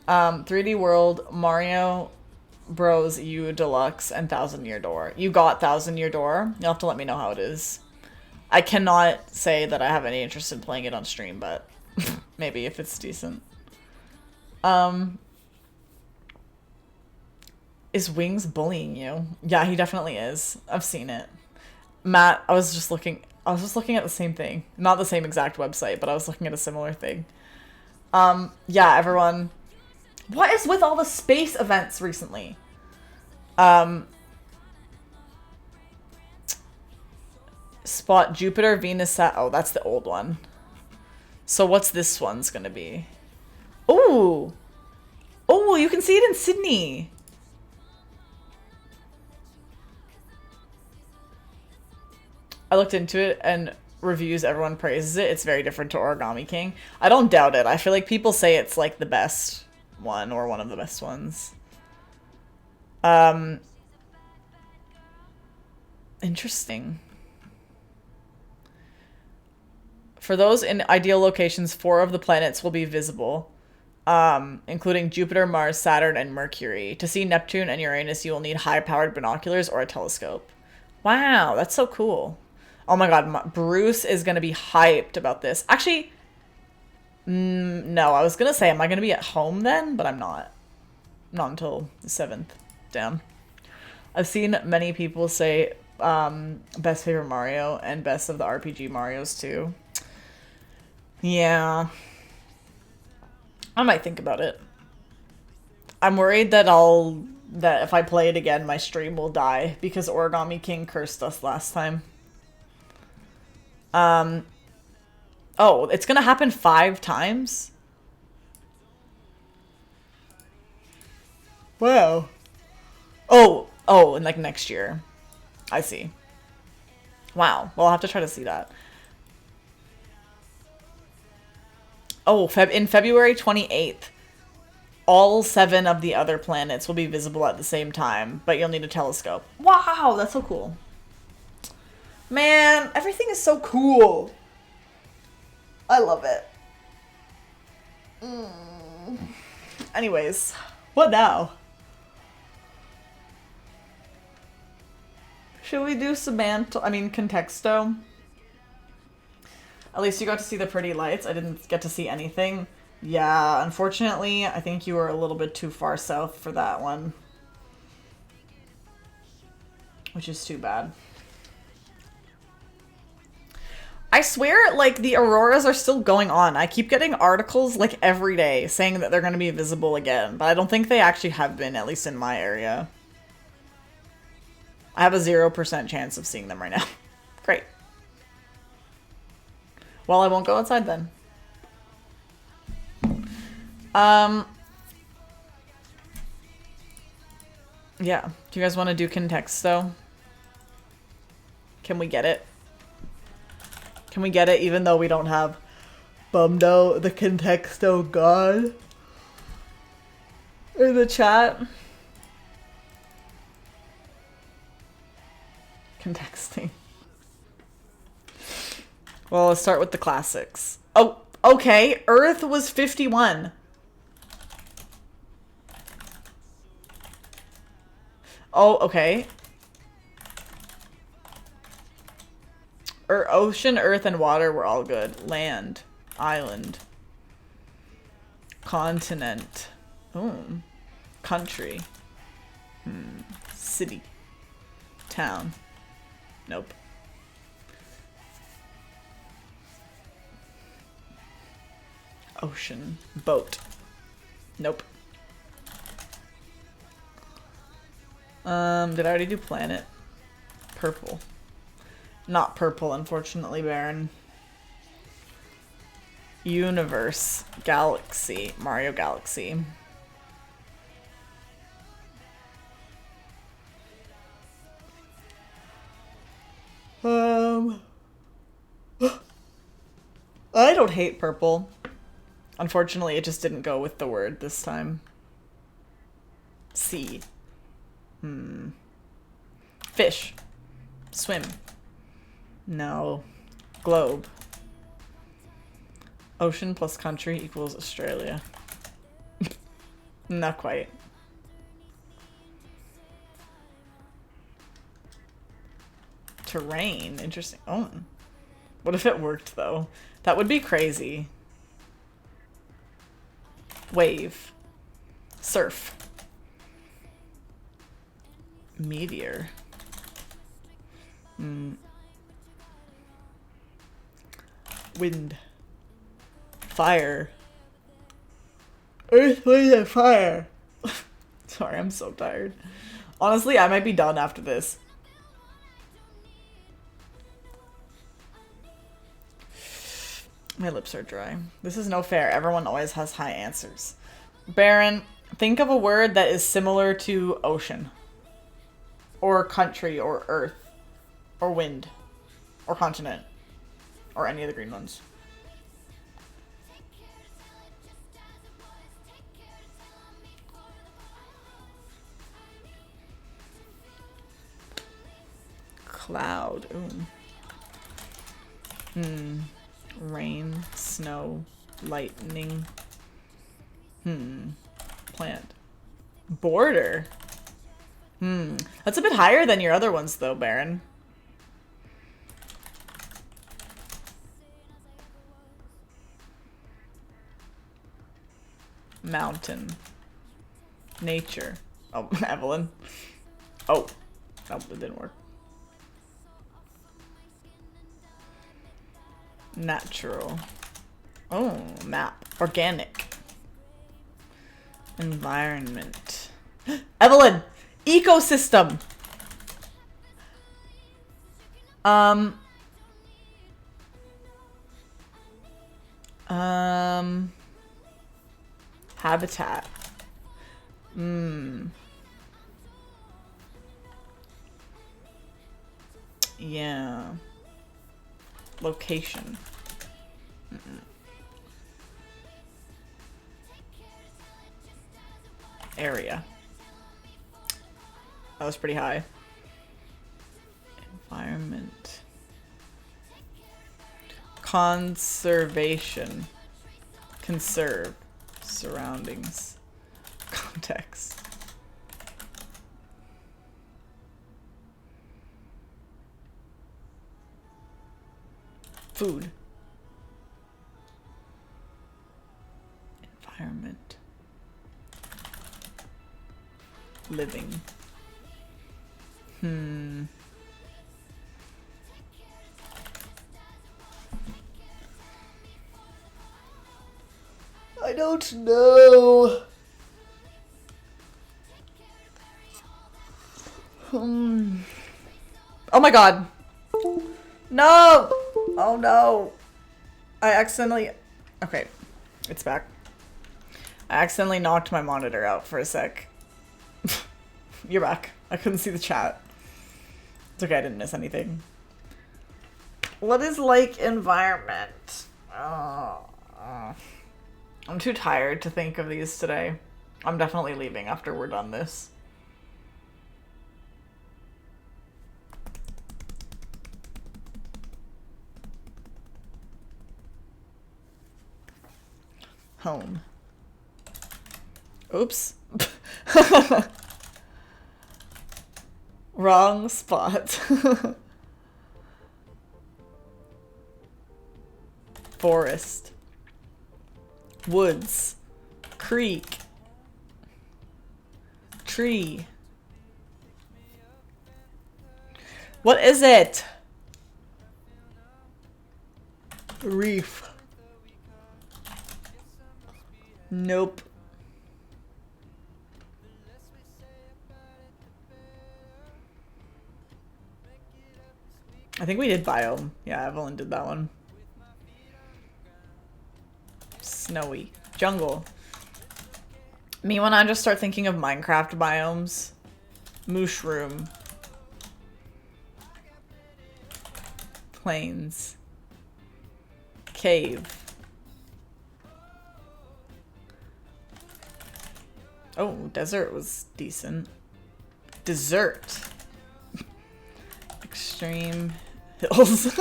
3D World, Mario Bros. U Deluxe, and Thousand Year Door. You got Thousand Year Door. You'll have to let me know how it is. I cannot say that I have any interest in playing it on stream, but maybe if it's decent. Is Wings bullying you? Yeah, he definitely is. I've seen it. Matt, I was just looking at the same thing. Not the same exact website, but I was looking at a similar thing. Yeah, everyone. What is with all the space events recently? Spot Jupiter, Venus, oh, that's the old one. So what's this one's gonna be? Ooh! Oh, you can see it in Sydney! I looked into it and reviews, everyone praises it. It's very different to Origami King. I don't doubt it. I feel like people say it's like the best one or one of the best ones. Interesting. For those in ideal locations, 4 of the planets will be visible, including Jupiter, Mars, Saturn, and Mercury. To see Neptune and Uranus, you will need high-powered binoculars or a telescope. Wow, that's so cool. Oh my god, Bruce is going to be hyped about this. Actually, no, I was going to say, am I going to be at home then? But I'm not. Not until the 7th. Damn. I've seen many people say best favorite Mario and best of the RPG Marios too. Yeah. I might think about it. I'm worried that if I play it again, my stream will die because Origami King cursed us last time. Oh, it's gonna happen 5 times? Wow. Oh, and like next year. I see. Wow. Well, I'll have to try to see that. Oh, in February 28th, all 7 of the other planets will be visible at the same time, but you'll need a telescope. Wow, that's so cool. Man, everything is so cool. I love it. Anyways, what now? Should we do Contexto? At least you got to see the pretty lights. I didn't get to see anything. Yeah, unfortunately, I think you were a little bit too far south for that one. which is too bad. I swear, like, the auroras are still going on. I keep getting articles, like, every day saying that they're going to be visible again, but I don't think they actually have been, at least in my area. I have a 0% chance of seeing them right now. Great. Well, I won't go outside then. Yeah. Do you guys want to do Contexto? Can we get it? Can we get it even though we don't have Bumdo, the Contexto god, in the chat? Contexting. Well, let's start with the classics. Oh, okay. Earth was 51. Oh, okay. Ocean, earth, and water were all good. Land, island, continent, country, city, town. Nope. Ocean, boat. Nope. Did I already do planet? Purple. Not purple, unfortunately, Baron. Universe. Galaxy. Mario Galaxy. I don't hate purple. Unfortunately, it just didn't go with the word this time. Sea. Fish. Swim. No. Globe. Ocean plus country equals Australia. Not quite. Terrain. Interesting. Oh. What if it worked, though? That would be crazy. Wave. Surf. Meteor. Wind. Fire. Earth, wind, and fire. Sorry, I'm so tired. Honestly, I might be done after this. My lips are dry. This is no fair. Everyone always has high answers. Baron, think of a word that is similar to ocean. Or country, or earth. Or wind. Or continent. Or any of the green ones. Cloud. Ooh. Rain. Snow. Lightning. Plant. Border. That's a bit higher than your other ones, though, Baron. Mountain. Nature. Oh, Evelyn. Oh. Nope, it didn't work. Natural. Oh, map. Organic. Environment. Evelyn! Ecosystem! Habitat. Yeah. Location. Area. That was pretty high. Environment. Conservation. Conserve. Surroundings. Context. Food. Environment. Living. I don't know. Oh my god. No! Oh no. I accidentally... Okay. It's back. I accidentally knocked my monitor out for a sec. You're back. I couldn't see the chat. It's okay, I didn't miss anything. What is like environment? I'm too tired to think of these today. I'm definitely leaving after we're done this. Home. Oops. Wrong spot. Forest. Woods. Creek. Tree. What is it? Reef. Nope. I think we did biome. Yeah, Evelyn did that one. Snowy. Jungle. Me when I just start thinking of Minecraft biomes. Mushroom. Plains. Cave. Oh, desert was decent. Dessert. Extreme hills.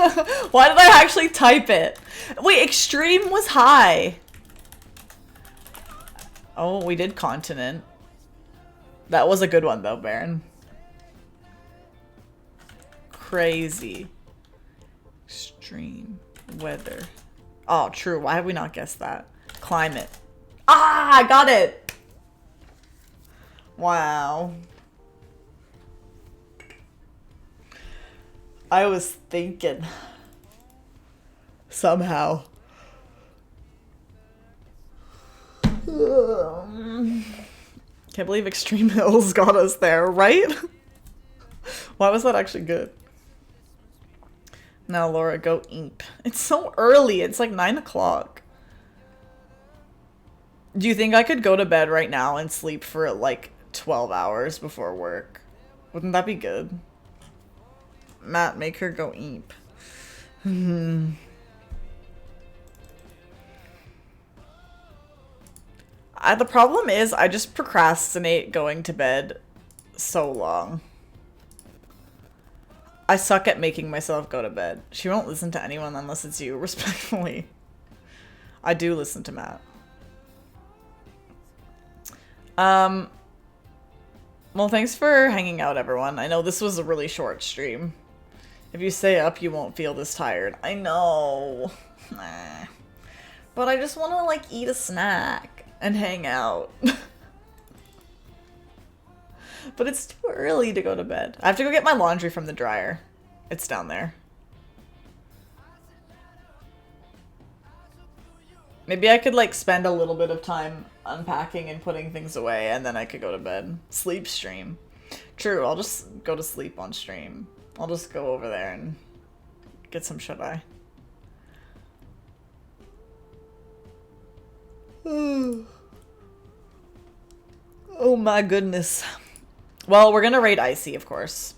Why did I actually type it? Wait, extreme was high. Oh, we did continent. That was a good one though, Baron. Crazy. Extreme weather. Oh, true. Why have we not guessed that? Climate. Ah, I got it. Wow. I was thinking. Somehow. Can't believe Extreme Hills got us there, right? Why was that actually good? Now, Laura, go eep. It's so early. It's like 9 o'clock. Do you think I could go to bed right now and sleep for like 12 hours before work? Wouldn't that be good? Matt, make her go eep. The problem is I just procrastinate going to bed so long. I suck at making myself go to bed. She won't listen to anyone unless it's you, respectfully. I do listen to Matt. Well, thanks for hanging out, everyone. I know this was a really short stream. If you stay up, you won't feel this tired. I know. But I just want to, like, eat a snack and hang out. But it's too early to go to bed. I have to go get my laundry from the dryer. It's down there. Maybe I could, like, spend a little bit of time unpacking and putting things away, and then I could go to bed. Sleep stream. True, I'll just go to sleep on stream. I'll just go over there and get some shut-eye. Oh my goodness. Well, we're gonna raid Icy, of course.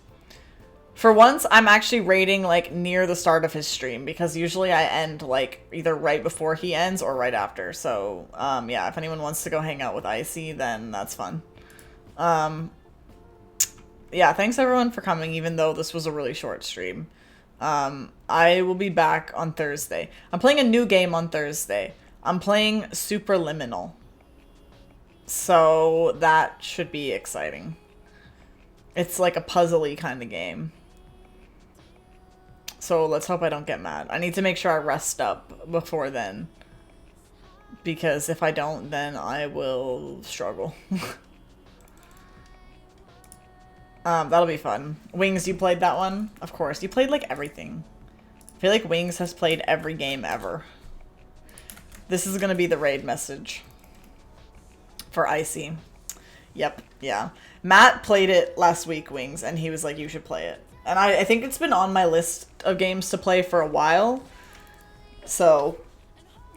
For once, I'm actually raiding, like, near the start of his stream, because usually I end, like, either right before he ends or right after. So, yeah, if anyone wants to go hang out with Icy, then that's fun. Yeah, thanks everyone for coming, even though this was a really short stream. I will be back on Thursday. I'm playing a new game on Thursday. I'm playing Superliminal. So, that should be exciting. It's like a puzzly kind of game. So let's hope I don't get mad. I need to make sure I rest up before then. Because if I don't, then I will struggle. That'll be fun. Wings, you played that one? Of course. You played, like, everything. I feel like Wings has played every game ever. This is gonna be the raid message. For Icy. Yep, yeah. Matt played it last week, Wings, and he was like, you should play it. And I think it's been on my list of games to play for a while. So,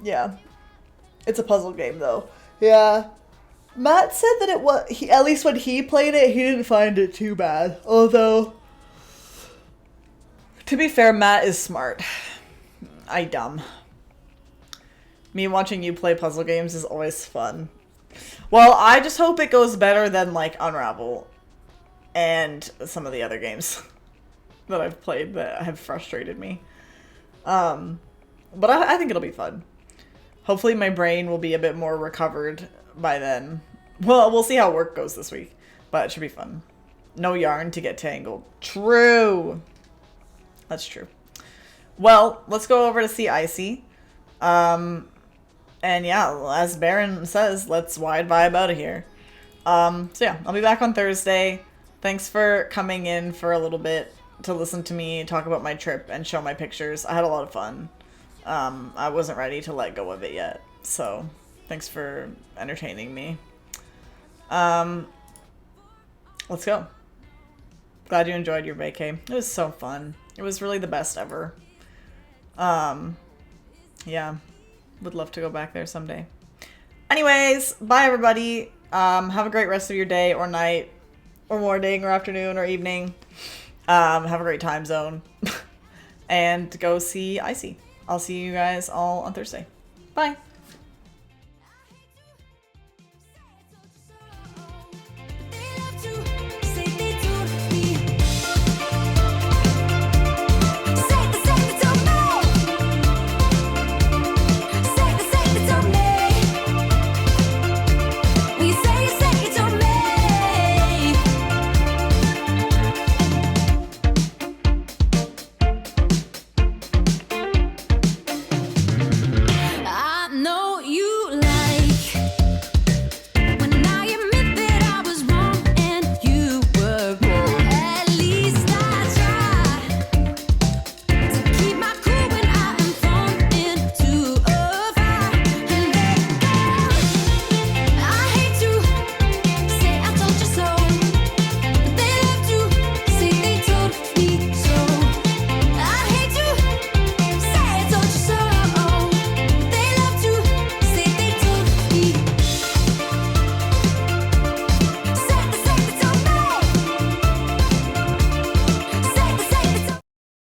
yeah. It's a puzzle game, though. Yeah. Matt said that it was, at least when he played it, he didn't find it too bad. Although, to be fair, Matt is smart. I dumb. Me watching you play puzzle games is always fun. Well, I just hope it goes better than, like, Unravel and some of the other games that I've played that have frustrated me. But I think it'll be fun. Hopefully my brain will be a bit more recovered by then. Well, we'll see how work goes this week, but it should be fun. No yarn to get tangled. True. That's true. Well, let's go over to see Icy. And yeah, as Baron says, let's wide vibe out of here. So yeah, I'll be back on Thursday. Thanks for coming in for a little bit to listen to me talk about my trip and show my pictures. I had a lot of fun. I wasn't ready to let go of it yet, so thanks for entertaining me. Let's go. Glad you enjoyed your vacay. It was so fun. It was really the best ever. Yeah. Would love to go back there someday. Anyways, bye everybody. Have a great rest of your day or night or morning or afternoon or evening. Have a great time zone. And go see Icy. I'll see you guys all on Thursday. Bye.